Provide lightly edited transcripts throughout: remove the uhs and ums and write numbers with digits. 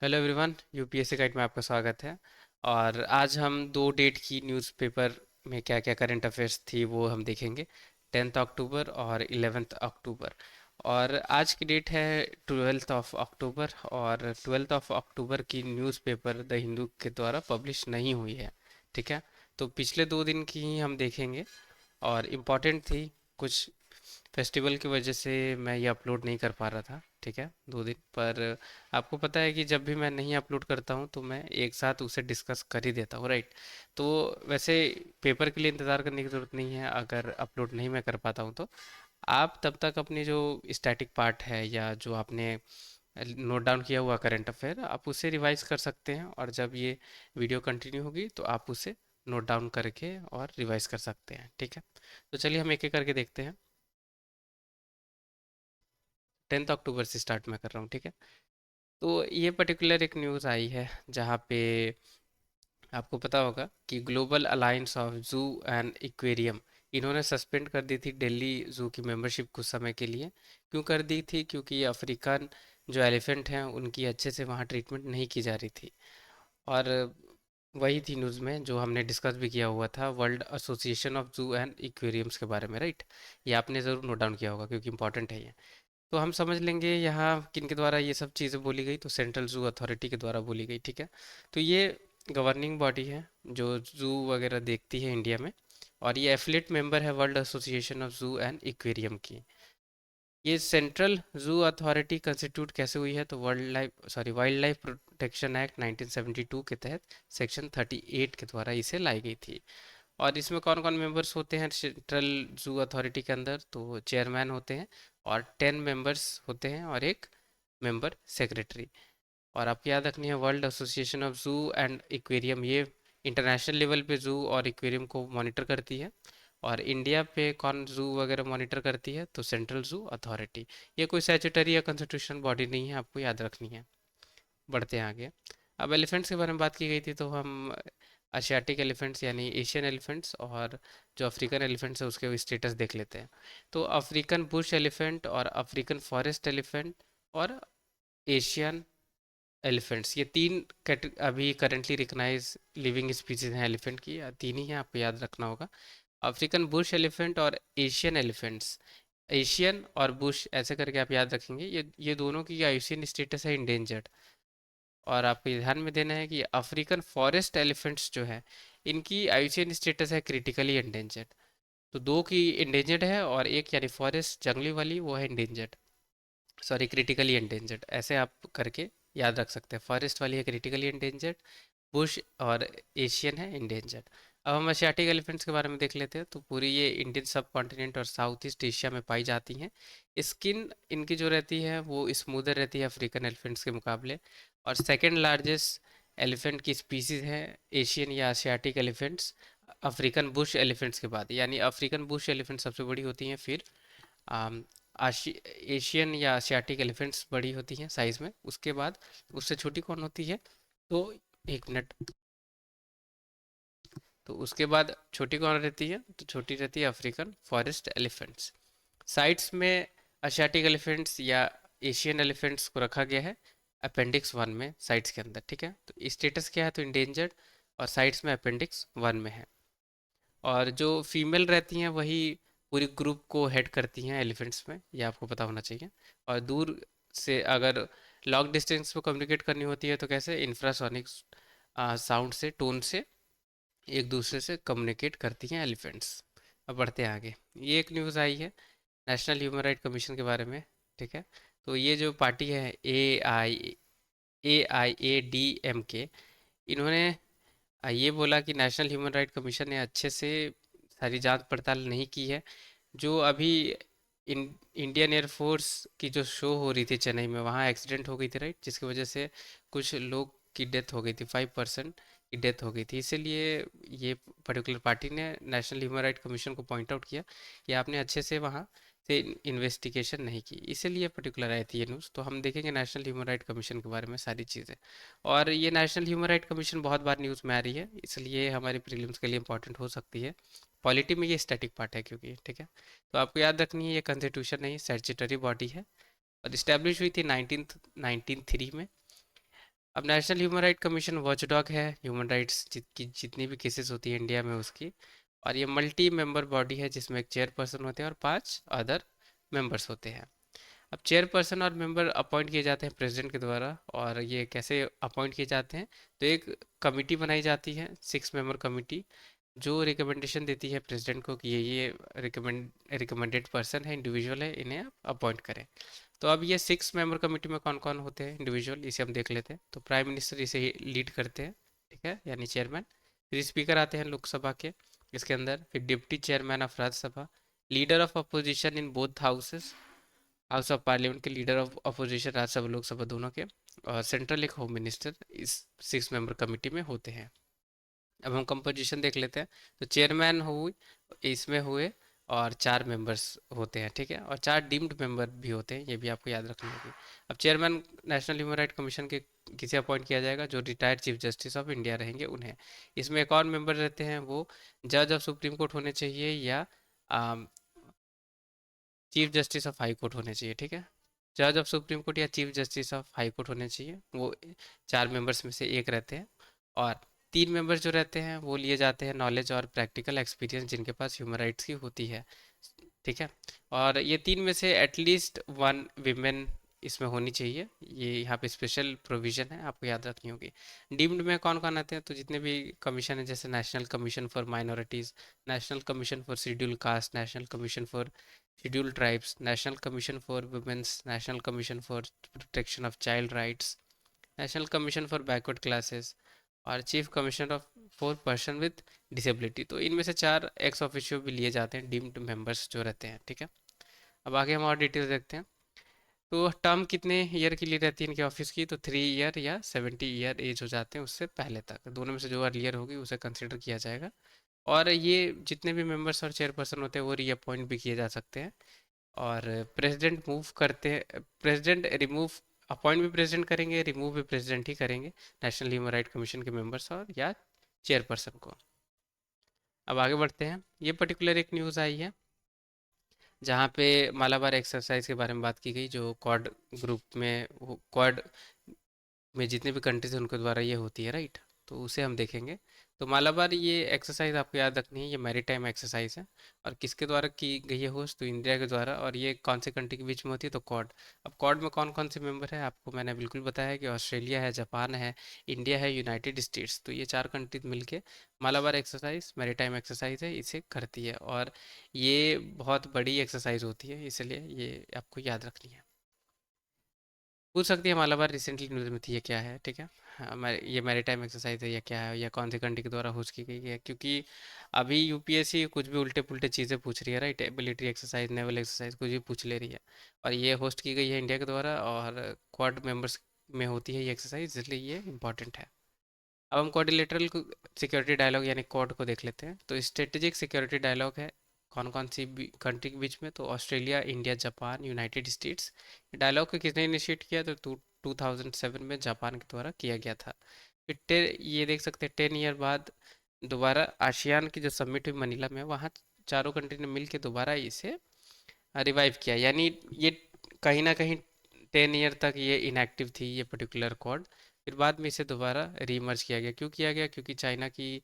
Hello everyone, UPSC guide में आपका स्वागत है। और आज हम दो डेट की न्यूज़पेपर में क्या क्या करंट अफेयर्स थी वो हम देखेंगे। 10 अक्टूबर और 11 अक्टूबर। और आज की डेट है 12 अक्टूबर, और 12 अक्टूबर की न्यूज़पेपर द हिंदू के द्वारा पब्लिश नहीं हुई है। ठीक है, तो पिछले 2 दिन की ही हम देखेंगे। और इम्पॉर्टेंट थी, कुछ फेस्टिवल की वजह से मैं ये अपलोड नहीं कर पा रहा था। ठीक है, 2 दिन पर। आपको पता है कि जब भी मैं नहीं अपलोड करता हूँ तो मैं एक साथ उसे डिस्कस कर ही देता हूँ, राइट। तो वैसे पेपर के लिए इंतज़ार करने की ज़रूरत नहीं है। अगर अपलोड नहीं मैं कर पाता हूँ तो आप तब तक अपनी जो स्टैटिक पार्ट है या जो आपने नोट डाउन किया हुआ करंट अफेयर, आप उसे रिवाइज कर सकते हैं। और जब ये वीडियो कंटिन्यू होगी तो आप उसे नोट डाउन करके और रिवाइज कर सकते हैं। ठीक है, तो चलिए हम एक एक करके देखते हैं। 10 अक्टूबर से स्टार्ट मैं कर रहा हूँ, ठीक है। तो ये पर्टिकुलर एक न्यूज़ आई है जहाँ पे आपको पता होगा कि ग्लोबल अलायंस ऑफ जू एंड इक्वेरियम, इन्होंने सस्पेंड कर दी थी दिल्ली जू की मेंबरशिप कुछ समय के लिए। क्यों कर दी थी? क्योंकि अफ्रीकन जो एलिफेंट हैं उनकी अच्छे से वहाँ ट्रीटमेंट नहीं की जा रही थी। और वही थी न्यूज़ में जो हमने डिस्कस भी किया हुआ था, वर्ल्ड एसोसिएशन ऑफ जू एंड इक्वेरियम्स के बारे में, राइट। ये आपने ज़रूर नोट डाउन किया होगा क्योंकि इंपॉर्टेंट है ये। तो हम समझ लेंगे यहाँ किन के द्वारा ये सब चीज़ें बोली गई, तो सेंट्रल जू अथॉरिटी के द्वारा बोली गई, ठीक है। तो ये गवर्निंग बॉडी है जो जू वगैरह देखती है इंडिया में। और ये एफिलेट मेंबर है वर्ल्ड एसोसिएशन ऑफ जू एंड एक्वेरियम की। ये सेंट्रल जू अथॉरिटी कंस्टिट्यूट कैसे हुई है? तो वाइल्ड लाइफ प्रोटेक्शन एक्ट 1972 के तहत सेक्शन 38 के द्वारा इसे लाई गई थी। और इसमें कौन कौन मेंबर्स होते हैं सेंट्रल जू अथॉरिटी के अंदर? तो चेयरमैन होते हैं, और 10 मेंबर्स होते हैं, और एक मेंबर सेक्रेटरी। और आपको याद रखनी है, वर्ल्ड एसोसिएशन ऑफ जू एंड एक्वेरियम ये इंटरनेशनल लेवल पे जू और एक्वेरियम को मॉनिटर करती है। और इंडिया पे कौन जू वगैरह मॉनिटर करती है? तो सेंट्रल जू अथॉरिटी। ये कोई स्टैट्यूटरी या कॉन्स्टिट्यूशनल बॉडी नहीं है, आपको याद रखनी है। बढ़ते हैं आगे। अब एलिफेंट्स के बारे में बात की गई थी, तो हम एशियाटिक एलिफेंट्स यानी एशियन एलिफेंट्स और जो अफ्रीकन एलिफेंट्स है उसके स्टेटस देख लेते हैं। तो अफ्रीकन बुश एलिफेंट और अफ्रीकन फॉरेस्ट एलिफेंट और एशियन एलिफेंट्स, ये तीन अभी करंटली रिकग्नाइज लिविंग स्पीसीज हैं एलिफेंट की। तीन ही हैं, आपको याद रखना होगा। अफ्रीकन बुश एलिफेंट और एशियन एलिफेंट्स। एशियन और बुश ऐसे करके आप याद रखेंगे, ये दोनों की आयुसियन स्टेटस है इंडेंजर्ड। और आपको ये ध्यान में देना है कि अफ्रीकन फॉरेस्ट एलिफेंट्स जो है इनकी आयुसियन स्टेटस है क्रिटिकली इंडेंजर्ड। तो दो की इंडेंजर्ड है और एक यानी फॉरेस्ट जंगली वाली वो है इंडेंजर्ड, सॉरी क्रिटिकली इंडेंजर्ड। ऐसे आप करके याद रख सकते हैं, फॉरेस्ट वाली है क्रिटिकली इंडेंजर्ड, बुश और एशियन है इंडेंजर्ड। अब हम एशियाटिक एलिफेंट्स के बारे में देख लेते हैं। तो पूरी ये इंडियन सब कॉन्टिनेंट और साउथ ईस्ट एशिया में पाई जाती हैं। स्किन इनकी जो रहती है वो स्मूदर रहती है अफ्रीकन एलिफेंट्स के मुकाबले। और सेकेंड लार्जेस्ट एलिफेंट की स्पीसीज है एशियन या Asiatic elephants, African Bush elephants के बाद। यानी अफ्रीकन बुश एलिफेंट सबसे बड़ी होती हैं, फिर आम, एशियन या एशियाटिक एलिफेंट्स बड़ी होती हैं साइज में, उसके बाद उससे छोटी कौन होती है? तो एक मिनट। तो उसके बाद छोटी कौन रहती है? तो छोटी रहती है अफ्रीकन फॉरेस्ट एलिफेंट्स। साइड्स में एशियाटिक एलिफेंट्स या एशियन एलिफेंट्स को रखा गया है अपेंडिक्स 1 में, साइड्स के अंदर, ठीक है। तो स्टेटस क्या है? तो इंडेंजर्ड, और साइड्स में अपेंडिक्स 1 में है। और जो फीमेल रहती हैं वही पूरी ग्रुप को हेड करती हैं एलिफेंट्स में, ये आपको पता होना चाहिए। और दूर से अगर लॉन्ग डिस्टेंस पे कम्युनिकेट करनी होती है तो कैसे? इंफ्रासोनिक साउंड से, टोन से एक दूसरे से कम्युनिकेट करती हैं एलिफेंट्स। अब बढ़ते हैं आगे। ये एक न्यूज़ आई है नेशनल ह्यूमन राइट कमीशन के बारे में, ठीक है। तो ये जो पार्टी है AIADMK, इन्होंने ये बोला कि नेशनल ह्यूमन राइट कमीशन ने अच्छे से सारी जांच पड़ताल नहीं की है। जो अभी इंडियन एयरफोर्स की जो शो हो रही थी चेन्नई में, वहाँ एक्सीडेंट हो गई थी, राइट, जिसकी वजह से कुछ लोग की डेथ हो गई थी, 5% की डेथ हो गई थी। इसीलिए ये पर्टिकुलर पार्टी ने नेशनल ह्यूमन राइट कमीशन को पॉइंट आउट किया कि आपने अच्छे से वहाँ से इन्वेस्टिगेशन नहीं की, इसीलिए पर्टिकुलर आई थी ये न्यूज़। तो हम देखेंगे नेशनल ह्यूमन राइट कमीशन के बारे में सारी चीज़ें। और ये नेशनल ह्यूमन राइट कमीशन बहुत बार न्यूज़ में आ रही है, इसलिए हमारे प्रीलिम्स के लिए इंपॉर्टेंट हो सकती है। पॉलिटी में ये स्टैटिक पार्ट है क्योंकि, ठीक है। तो आपको याद रखनी है, ये कॉन्स्टिट्यूशन नहीं, स्टैट्यूटरी बॉडी है। और इस्टेब्लिश हुई थी 1903 में। अब national human right commission watchdog है ह्यूमन राइट्स की जितनी भी केसेस होती है इंडिया में उसकी। और ये मल्टी मेंबर बॉडी है जिसमें एक चेयरपर्सन होते हैं और 5 अदर मेंबर्स होते हैं। अब चेयरपर्सन और मेंबर अपॉइंट किए जाते हैं प्रेसिडेंट के द्वारा। और ये कैसे अपॉइंट किए जाते हैं, तो एक कमिटी बनाई जाती है 6 मेंबर कमिटी, जो रिकमेंडेशन देती है प्रेसिडेंट को कि ये रिकमेंडेड पर्सन है, इंडिविजुअल है, इन्हें आप अपॉइंट करें। तो अब ये 6 मेंबर कमेटी में कौन कौन होते हैं इंडिविजुअल, इसे हम देख लेते हैं। तो प्राइम मिनिस्टर इसे लीड करते हैं, ठीक है, यानी चेयरमैन। फिर स्पीकर आते हैं लोकसभा के इसके अंदर। फिर deputy chairman of Rajya Sabha, leader of opposition in both houses, house of parliament के leader of opposition Rajya Sabha Lok Sabha दोनों के। और सेंट्रल एक होम मिनिस्टर इस 6 मेंबर कमेटी में होते हैं। अब हम कंपोजिशन देख लेते हैं। तो चेयरमैन हुए इसमें हुए, और 4 मेंबर्स होते हैं, ठीक है, और 4 डीम्ड मेंबर भी होते हैं, ये भी आपको याद रखना होगी। अब chairman national human right commission के किसे अपॉइंट किया जाएगा, जो retired chief justice of India रहेंगे उन्हें। इसमें एक और मेंबर रहते हैं, वो जज ऑफ सुप्रीम कोर्ट होने चाहिए या chief justice of high court होने चाहिए, ठीक है। जज ऑफ सुप्रीम कोर्ट या chief justice of high court होने चाहिए, वो 4 मेंबर्स में से एक रहते हैं। और 3 मेंबर्स जो रहते हैं वो लिए जाते हैं नॉलेज और प्रैक्टिकल एक्सपीरियंस जिनके पास ह्यूमन राइट्स की होती है, ठीक है। और ये 3 में से एटलीस्ट 1 विमेन इसमें होनी चाहिए, ये यहाँ पे स्पेशल प्रोविजन है, आपको याद रखनी होगी। डीम्ड में कौन कौन आते हैं, तो जितने भी कमीशन है, जैसे national commission for minorities, national commission for schedule caste, national commission for schedule tribes, national commission for womens, national commission for protection of child rights, national commission for backward classes, और chief commissioner of for person with disability. तो इनमें से 4 ex officio भी लिए जाते हैं, deemed members जो रहते हैं, ठीक है। अब आगे हम और डिटेल्स देखते हैं। तो टर्म कितने ईयर के लिए रहती है इनके ऑफिस की, तो 3 ईयर या 70 ईयर एज हो जाते हैं उससे पहले तक, दोनों में से जो अर्लियर होगी उसे कंसिडर किया जाएगा। और ये जितने भी मेंबर्स और चेयरपर्सन होते हैं वो रीअपॉइंट भी किए जा सकते हैं। और प्रेसिडेंट मूव करते हैं, प्रेसिडेंट रिमूव, अपॉइंट भी प्रेसिडेंट करेंगे, रिमूव भी प्रेसिडेंट ही करेंगे नेशनल ह्यूमन राइट कमीशन के मेंबर्स और या चेयरपर्सन को। अब आगे बढ़ते हैं। ये पर्टिकुलर एक न्यूज़ आई है जहाँ पे मालाबार एक्सरसाइज के बारे में बात की गई, जो क्वाड ग्रुप में, क्वाड में जितने भी कंट्रीज हैं उनके द्वारा ये होती है, राइट। तो उसे हम देखेंगे। तो मालाबार ये एक्सरसाइज आपको याद रखनी है, ये मैरीटाइम एक्सरसाइज है। और किसके द्वारा की गई है होस्ट, तो इंडिया के द्वारा। और ये कौन से कंट्री के बीच में होती है, तो क्वाड। अब क्वाड में कौन कौन से मेंबर है, आपको मैंने बिल्कुल बताया है कि ऑस्ट्रेलिया है, जापान है, इंडिया है, यूनाइटेड स्टेट्स। तो ये 4 कंट्रीज मिलके मालाबार एक्सरसाइज, मैरीटाइम एक्सरसाइज है, इसे करती है। और ये बहुत बड़ी एक्सरसाइज होती है, इसलिए ये आपको याद रखनी है। पूछ सकती है मालाबार रिसेंटली न्यूज़ में थी, ये क्या है, ठीक है। हाँ, ये मैरीटाइम एक्सरसाइज है या क्या है, या कौन सी कंट्री के द्वारा होस्ट की गई है, क्योंकि अभी यूपीएससी कुछ भी उल्टे पुल्टे चीज़ें पूछ रही है, right. Military exercise, naval exercise कुछ भी पूछ ले रही है। और ये होस्ट की गई है इंडिया के द्वारा, और क्वाड मेंबर्स में होती है ये एक्सरसाइज, इसलिए ये इंपॉर्टेंट है। अब हम क्वाड्रिलेटरल सिक्योरिटी डायलॉग यानी क्वाड को देख लेते हैं। तो स्ट्रेटेजिक सिक्योरिटी डायलॉग है कौन कौन सी कंट्री के बीच में, तो Australia, India, Japan, United States. Dialogue को किसने इनिशिएट किया, तो 2007 में जापान के द्वारा किया गया था। फिर ये देख सकते हैं 10 ईयर बाद दोबारा आसियान की जो समिट हुई मनीला में, वहाँ चारों कंट्री ने मिल के दोबारा इसे रिवाइव किया, यानी ये कहीं ना कहीं 10 ईयर तक ये इनएक्टिव थी ये पर्टिकुलर कॉड। फिर बाद में इसे दोबारा रीमर्ज किया गया, क्यों किया गया, क्योंकि चाइना की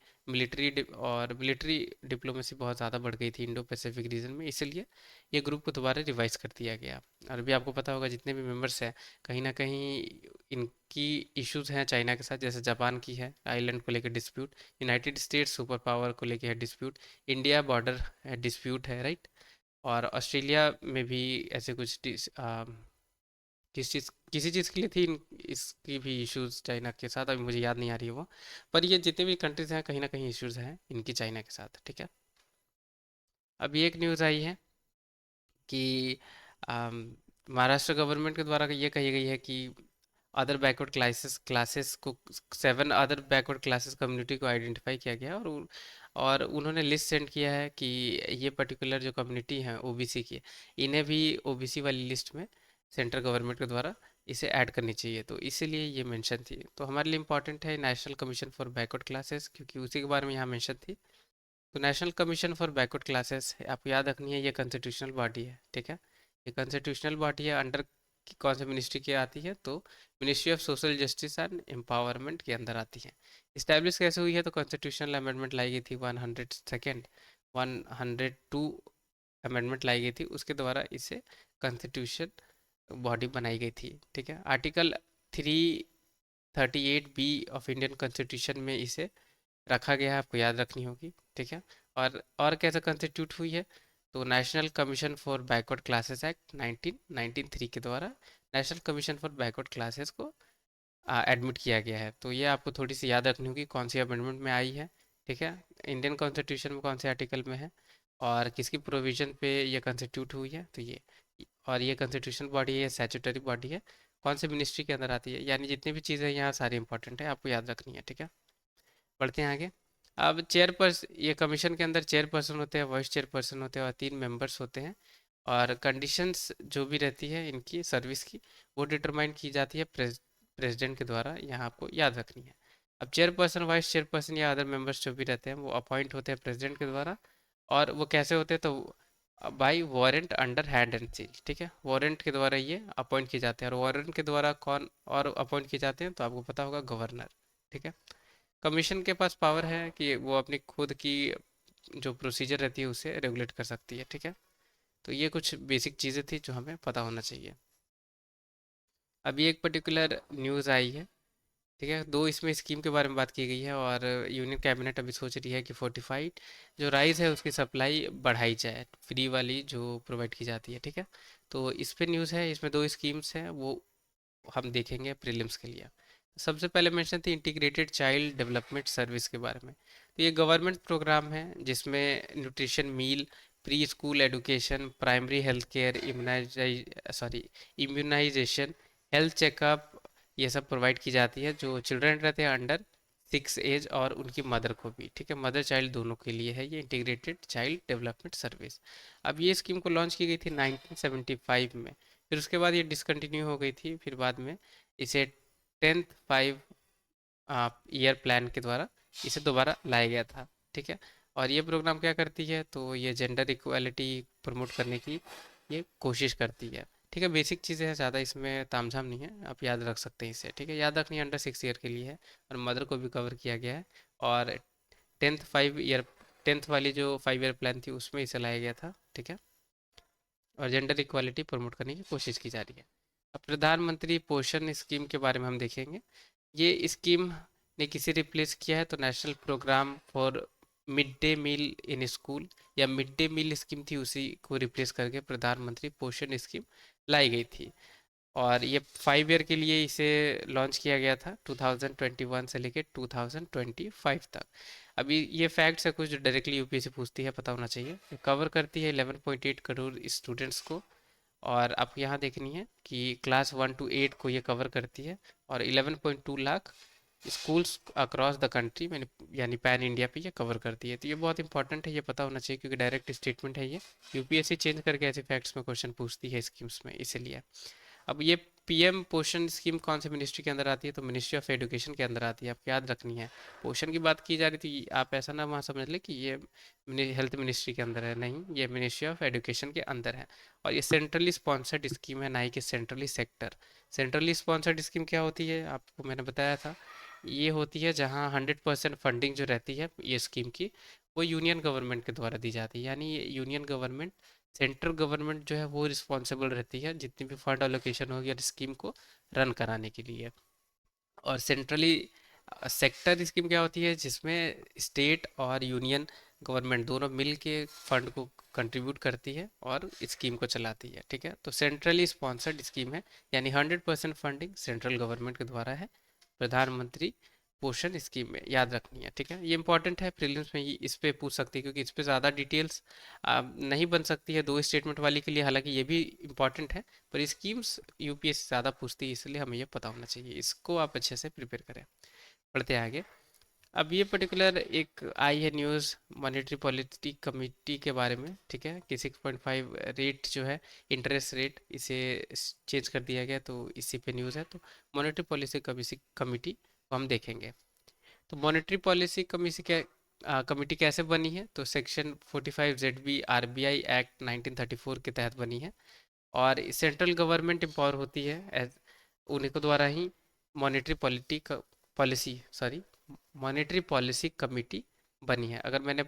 और मिलिट्री डिप्लोमेसी बहुत ज़्यादा बढ़ गई थी इंडो पैसिफिक रीजन में, इसलिए ये ग्रुप को दोबारा रिवाइज कर दिया गया। और अभी आपको पता होगा जितने भी मेंबर्स हैं कहीं ना कहीं इनकी इश्यूज हैं चाइना के साथ, जैसे जापान की है आइलैंड को लेकर dispute, United states super power को लेकर है डिस्प्यूट, इंडिया बॉर्डर डिस्प्यूट है, राइट। और ऑस्ट्रेलिया में भी ऐसे कुछ किसी चीज़ के लिए थी इसकी भी इश्यूज चाइना के साथ, अभी मुझे याद नहीं आ रही है वो। पर ये जितने भी कंट्रीज हैं कहीं ना कहीं इश्यूज हैं इनकी चाइना के साथ, ठीक है। अभी एक न्यूज़ आई है कि महाराष्ट्र गवर्नमेंट के द्वारा ये कही गई है कि अदर बैकवर्ड क्लासेस को 7 अदर बैकवर्ड क्लासेस कम्युनिटी को आइडेंटिफाई किया गया है। और उन्होंने लिस्ट सेंड किया है कि ये पर्टिकुलर जो कम्युनिटी है ओबीसी की, इन्हें भी ओबीसी वाली लिस्ट में सेंट्रल गवर्नमेंट के द्वारा इसे ऐड करनी चाहिए, तो इसीलिए ये मेंशन थी। तो हमारे लिए इंपॉर्टेंट है national commission for backward classes, क्योंकि उसी के बारे में यहाँ मेंशन थी। तो national commission for backward classes आपको याद रखनी है, ये कॉन्स्टिट्यूशनल बॉडी है, ठीक है। ये कॉन्स्टिट्यूशनल बॉडी है, अंडर की कौन से मिनिस्ट्री की आती है, तो ministry of social justice and empowerment के अंदर आती है। इस्टेब्लिश कैसे हुई है, तो कॉन्स्टिट्यूशनल अमेंडमेंट लाई गई थी 102nd 102 अमेंडमेंट लाई गई थी, उसके द्वारा इसे कॉन्स्टिट्यूशन बॉडी बनाई गई थी। ठीक है, article 338 B of Indian constitution में इसे रखा गया है, आपको याद रखनी होगी। ठीक है, और कैसे कंस्टिट्यूट हुई है, तो national commission for backward classes act 1993 के द्वारा national commission for backward classes को एडमिट किया गया है। तो ये आपको थोड़ी सी याद रखनी होगी कौन सी अमेंडमेंट में आई है। ठीक है, इंडियन कॉन्स्टिट्यूशन में कौन से आर्टिकल में है और किसकी प्रोविजन पे ये कंस्टिट्यूट हुई है, तो ये और ये कॉन्स्टिट्यूशन बॉडी है, स्टैट्यूटरी बॉडी है, कौन से मिनिस्ट्री के अंदर आती है, यानी जितनी भी चीज़ें यहाँ सारी इंपॉर्टेंट है, आपको याद रखनी है। ठीक है, बढ़ते हैं आगे। अब चेयरपर्सन, ये कमीशन के अंदर चेयरपर्सन होते हैं, वाइस चेयरपर्सन होते हैं और 3 मेंबर्स होते हैं। और कंडीशंस जो भी रहती है इनकी सर्विस की, वो डिटरमाइन की जाती है प्रेसिडेंट के द्वारा, यहाँ आपको याद रखनी है। अब चेयरपर्सन, वाइस चेयरपर्सन या अदर मेंबर्स जो भी रहते हैं वो अपॉइंट होते हैं प्रेसिडेंट के द्वारा। और वो कैसे होते हैं, तो by warrant under hand and seal. ठीक है, वारंट के द्वारा ये अपॉइंट किए जाते हैं। और वारंट के द्वारा कौन और अपॉइंट किए जाते हैं, तो आपको पता होगा, गवर्नर। ठीक है, कमीशन के पास पावर है कि वो अपनी खुद की जो प्रोसीजर रहती है उसे रेगुलेट कर सकती है। ठीक है, तो ये कुछ बेसिक चीज़ें थी जो हमें पता होना चाहिए। अभी एक पर्टिकुलर न्यूज़ आई है। ठीक है, दो इसमें स्कीम के बारे में बात की गई है और यूनियन कैबिनेट अभी सोच रही है कि फोर्टिफाइड जो राइस है उसकी सप्लाई बढ़ाई जाए, फ्री वाली जो प्रोवाइड की जाती है। ठीक है, तो इस पे न्यूज़ है, इसमें दो स्कीम्स हैं, वो हम देखेंगे प्रीलिम्स के लिए। सबसे पहले मेंशन थी इंटीग्रेटेड चाइल्ड डेवलपमेंट सर्विस के बारे में। तो ये गवर्नमेंट प्रोग्राम है जिसमें nutrition meal, pre school education, primary health care, immunisation, health checkup, ये सब प्रोवाइड की जाती है जो चिल्ड्रन रहते हैं अंडर 6 एज और उनकी मदर को भी। ठीक है, मदर चाइल्ड दोनों के लिए है ये इंटीग्रेटेड चाइल्ड डेवलपमेंट सर्विस। अब ये स्कीम को लॉन्च की गई थी 1975 में, फिर उसके बाद ये डिसकंटिन्यू हो गई थी, फिर बाद में इसे 10th 5 ईयर प्लान के द्वारा इसे दोबारा लाया गया था। ठीक है, और ये प्रोग्राम क्या करती है, तो ये जेंडर इक्वालिटी प्रमोट करने की ये कोशिश करती है। ठीक है, बेसिक चीज़ें हैं, ज़्यादा इसमें तामझाम नहीं है, आप याद रख सकते हैं इसे। ठीक है, याद रखनी अंडर 6 ईयर के लिए है और मदर को भी कवर किया गया है। और 10th वाली जो 5 ईयर प्लान थी उसमें इसे लाया गया था। ठीक है, और जेंडर इक्वालिटी प्रमोट करने की कोशिश की जा रही है। अब प्रधानमंत्री पोषण स्कीम के बारे में हम देखेंगे। ये स्कीम ने किसे रिप्लेस किया है, तो national programme for mid day meal in school या मिड डे मील स्कीम थी, उसी को रिप्लेस करके प्रधानमंत्री पोषण स्कीम लाई गई थी। और ये 5 ईयर के लिए इसे लॉन्च किया गया था 2021 से लेकर 2025 तक। अभी ये फैक्ट्स है कुछ जो डायरेक्टली यूपीएससी पूछती है, पता होना चाहिए। कवर करती है 11.8 करोड़ स्टूडेंट्स को। और आपको यहाँ देखनी है कि क्लास 1 to 8 को ये कवर करती है और 11.2 lakh schools across the country मैंने यानी पैन इंडिया पे ये कवर करती है। तो ये बहुत इंपॉर्टेंट है, ये पता होना चाहिए क्योंकि डायरेक्ट स्टेटमेंट है ये। यूपीएससी चेंज करके ऐसे फैक्ट्स में क्वेश्चन पूछती है स्कीम्स में, इसलिए। अब ये पीएम पोषण स्कीम कौन से मिनिस्ट्री के अंदर आती है, तो मिनिस्ट्री ऑफ एजुकेशन के अंदर आती है, आपको याद रखनी है। पोषण की बात की जा रही थी, आप ऐसा ना वहाँ समझ ले कि ये हेल्थ मिनिस्ट्री के अंदर है, नहीं, ये मिनिस्ट्री ऑफ एजुकेशन के अंदर है। और ये सेंट्रली स्पॉन्सर्ड स्कीम है, ना ही कि centrally sector. Centrally sponsored scheme क्या होती है, आपको मैंने बताया था, ये होती है जहाँ 100% फंडिंग जो रहती है ये स्कीम की, वो यूनियन गवर्नमेंट के द्वारा दी जाती है। यानी यूनियन गवर्नमेंट, सेंट्रल गवर्नमेंट जो है वो रिस्पॉन्सिबल रहती है जितनी भी फंड एलोकेशन होगी स्कीम को रन कराने के लिए। और सेंट्रली सेक्टर स्कीम क्या होती है, जिसमें स्टेट और यूनियन गवर्नमेंट दोनों मिल के फंड को कंट्रीब्यूट करती है और स्कीम को चलाती है। ठीक है, तो सेंट्रली स्पॉन्सर्ड स्कीम है, यानी 100% फंडिंग सेंट्रल गवर्नमेंट के द्वारा है प्रधानमंत्री पोषण स्कीम में, याद रखनी है। ठीक है, ये इंपॉर्टेंट है, प्रीलिम्स में इस पे पूछ सकती है क्योंकि इस पे ज़्यादा डिटेल्स नहीं बन सकती है दो स्टेटमेंट वाली के लिए, हालांकि ये भी इंपॉर्टेंट है, पर स्कीम्स यूपीएससी ज़्यादा पूछती है, इसलिए हमें ये पता होना चाहिए, इसको आप अच्छे से प्रिपेयर करें। पढ़ते हैं आगे। अब ये पर्टिकुलर एक आई है न्यूज़ मॉनेटरी पॉलिसी कमेटी के बारे में। ठीक है, कि 6.5 रेट जो है इंटरेस्ट रेट, इसे चेंज कर दिया गया, तो इसी पे न्यूज़ है। तो मॉनेटरी पॉलिसी कमेटी को हम देखेंगे। तो मॉनेटरी पॉलिसी कमेटी कैसे बनी है, तो सेक्शन 45 ZB RBI एक्ट 1934 के तहत बनी है। और सेंट्रल गवर्नमेंट एम्पावर होती है उन्हीं को द्वारा ही monetary policy sorry monetary policy committee बनी है। अगर मैंने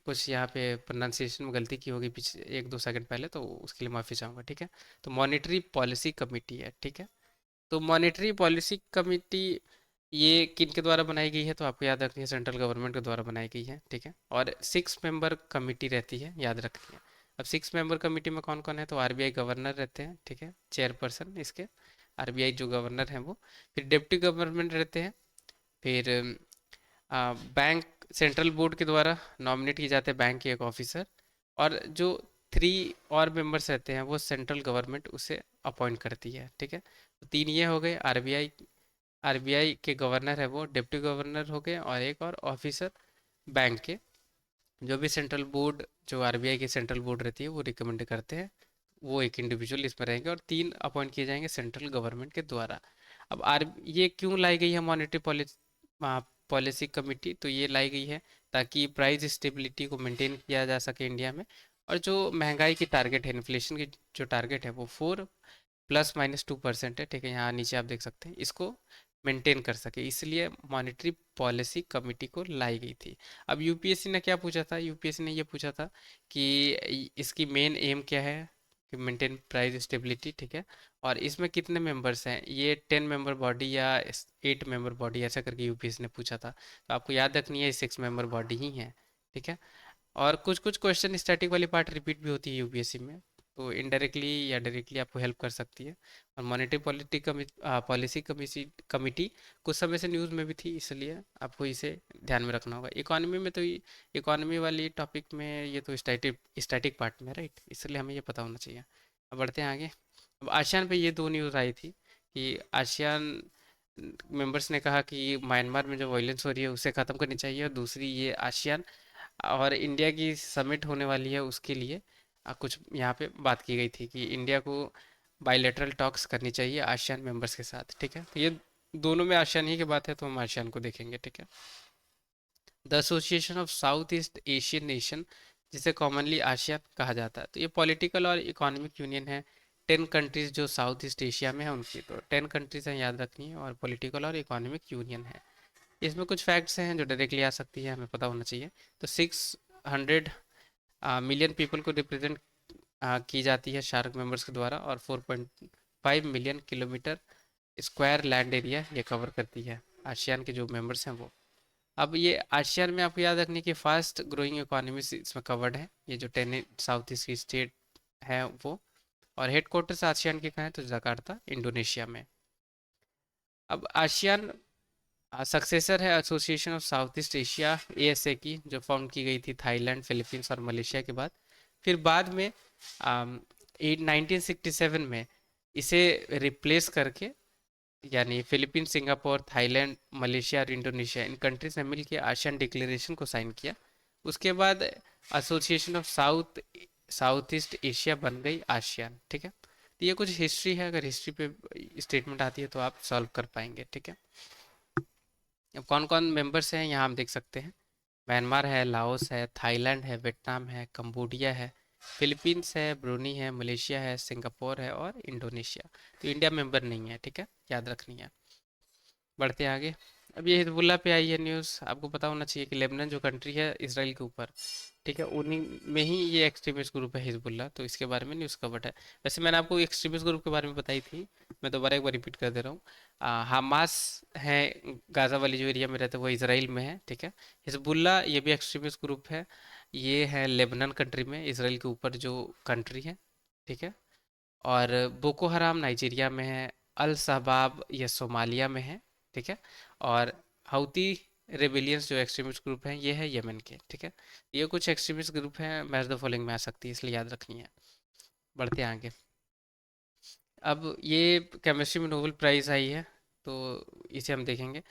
कुछ यहाँ पे प्रोनाउंसिएशन में गलती की होगी पीछे 1-2 सेकंड पहले, तो उसके लिए माफ़ी चाहूँगा, ठीक है। तो मॉनेटरी पॉलिसी कमेटी है, ठीक है। तो मॉनेटरी पॉलिसी कमेटी ये किन के द्वारा बनाई गई है, तो आपको याद रखनी है सेंट्रल गवर्नमेंट के द्वारा बनाई गई है, ठीक है। और 6 मेंबर कमेटी रहती है, याद रखनी है। अब 6 मेंबर कमेटी में कौन कौन है, तो आरबीआई गवर्नर रहते हैं, ठीक है, चेयरपर्सन इसके, आरबीआई जो गवर्नर हैं वो। फिर डिप्टी गवर्नमेंट रहते हैं। फिर बैंक सेंट्रल बोर्ड के द्वारा नॉमिनेट किए जाते हैं बैंक के एक ऑफिसर। और जो 3 और मेंबर्स रहते हैं वो सेंट्रल गवर्नमेंट उसे अपॉइंट करती है, ठीक है। तो 3 ये हो गए, आरबीआई आरबीआई के गवर्नर है वो, डिप्टी गवर्नर हो गए, और एक और ऑफिसर बैंक के। जो भी सेंट्रल बोर्ड, जो आरबीआई की सेंट्रल बोर्ड रहती है वो रिकमेंड करते हैं, वो एक इंडिविजुअल इसमें रहेंगे, और 3 अपॉइंट किए जाएंगे सेंट्रल गवर्नमेंट के द्वारा। अब आर ये क्यों लाई गई है मॉनेटरी पॉलिसी कमेटी, तो ये लाई गई है ताकि प्राइस स्टेबिलिटी को मेंटेन किया जा सके इंडिया में। और जो महंगाई की टारगेट है, इन्फ्लेशन की जो टारगेट है वो 4 ± 2% है, ठीक है। यहाँ नीचे आप देख सकते हैं, इसको मेंटेन कर सके, इसलिए मॉनेटरी पॉलिसी कमेटी को लाई गई थी। अब यूपीएससी ने क्या पूछा था, यूपीएससी ने ये पूछा था कि इसकी मेन एम क्या है, कि मेंटेन प्राइस स्टेबिलिटी, ठीक है। और इसमें कितने मेंबर्स हैं, ये 10 मेंबर बॉडी या 8 मेंबर बॉडी, ऐसा करके यूपीएससी ने पूछा था। तो आपको याद रखनी है 6 मेंबर बॉडी ही है, ठीक है। और कुछ कुछ क्वेश्चन स्टैटिक वाली पार्ट रिपीट भी होती है यूपीएससी में, तो इनडायरेक्टली या डायरेक्टली आपको हेल्प कर सकती है। और मॉनेटरी पॉलिसी कमिटी कुछ समय से न्यूज़ में भी थी, इसलिए आपको इसे ध्यान में रखना होगा। इकोनॉमी में तो इकोनॉमी वाली टॉपिक में ये तो स्टैटिक स्टैटिक पार्ट में, राइट, इसलिए हमें ये पता होना चाहिए। अब बढ़ते हैं आगे। अब आसियान पे ये 2 न्यूज़ आई थी कि आसियान मेंबर्स ने कहा कि म्यांमार में जो वायलेंस हो रही है उसे ख़त्म करनी चाहिए, और दूसरी ये आसियान और इंडिया की समिट होने वाली है उसके लिए कुछ यहाँ पे बात की गई थी कि इंडिया को बायलैटरल टॉक्स करनी चाहिए आसियान मेंबर्स के साथ, ठीक है। तो ये दोनों में आसियान ही की बात है, तो हम आसियान को देखेंगे, ठीक है। The association of south east Asian nation, जिसे कॉमनली आसियान कहा जाता है, तो ये पॉलिटिकल और इकोनॉमिक यूनियन है 10 कंट्रीज जो साउथ ईस्ट एशिया में है उनकी, तो 10 कंट्रीज हैं, याद रखनी है, और पॉलिटिकल और इकोनॉमिक यूनियन है। इसमें कुछ फैक्ट्स हैं जो डायरेक्टली आ सकती है, हमें पता होना चाहिए। तो 600 मिलियन पीपल को रिप्रेजेंट की जाती है शार्क मेंबर्स के द्वारा, और 4.5 million kilometre square land area ये कवर करती है आसियान के जो मेंबर्स हैं वो। अब ये आसियान में आपको याद रखने की फास्ट ग्रोइंग इकोनॉमी इसमें कवर्ड है, ये जो 10 साउथ ईस्ट की स्टेट है वो। और हेडक्वार्टर्स आसियान के कहाँ है, तो जकार्ता इंडोनेशिया में। अब आसियान सक्सेसर है association of south east Asia ASA की, जो फाउंड की गई थी थाईलैंड, फिलीपींस और मलेशिया के बाद। फिर बाद में 1967 में इसे रिप्लेस करके, यानी फिलीपींस, सिंगापुर, थाईलैंड, मलेशिया और इंडोनेशिया, इन कंट्रीज ने मिलकर आसियान डिक्लेरेशन को साइन किया। उसके बाद association of south east Asia बन गई आसियान, ठीक है। तो ये कुछ हिस्ट्री है, अगर हिस्ट्री पे स्टेटमेंट आती है तो आप सॉल्व कर पाएंगे, ठीक है। अब कौन कौन मेंबर्स हैं यहाँ हम देख सकते हैं। म्यांमार है, लाओस है, थाईलैंड है, वियतनाम है, कंबोडिया है, फिलीपींस है, ब्रूनी है, मलेशिया है, सिंगापुर है और इंडोनेशिया। तो इंडिया मेंबर नहीं है, ठीक है, याद रखनी है। बढ़ते हैं आगे। अब ये हिजबुल्ला पे आई है न्यूज़, आपको पता होना चाहिए कि लेबनान जो कंट्री है इसराइल के ऊपर, ठीक है, उन्हीं में ही ये एक्सट्रीमिस्ट ग्रुप है हिजबुल्ला, तो इसके बारे में न्यूज़ कवर्ड है। वैसे मैंने आपको एक्सट्रीमिस्ट ग्रुप के बारे में बताई थी, मैं दोबारा एक बार रिपीट कर दे रहा हूँ। हमास है, गाज़ा वाली जो एरिया में रहते हैं वो इसराइल में है, ठीक है। हिजबुल्ला ये भी एक्सट्रीमिस्ट ग्रुप है, ये है लेबनान कंट्री में, इसराइल के ऊपर जो कंट्री है, ठीक है। और बोको हराम नाइजीरिया में है, अल शबाब ये सोमालिया में है, ठीक है। और हाउती रेबिलियंस जो एक्सट्रीमिस्ट ग्रुप हैं ये है यमन के, ठीक है। ये कुछ एक्सट्रीमिस्ट ग्रुप हैं, मैच द फॉलोइंग में आ सकती है, इसलिए याद रखनी है। बढ़ते हैं आगे। अब ये केमिस्ट्री में नोबेल प्राइज़ आई है, तो इसे हम देखेंगे।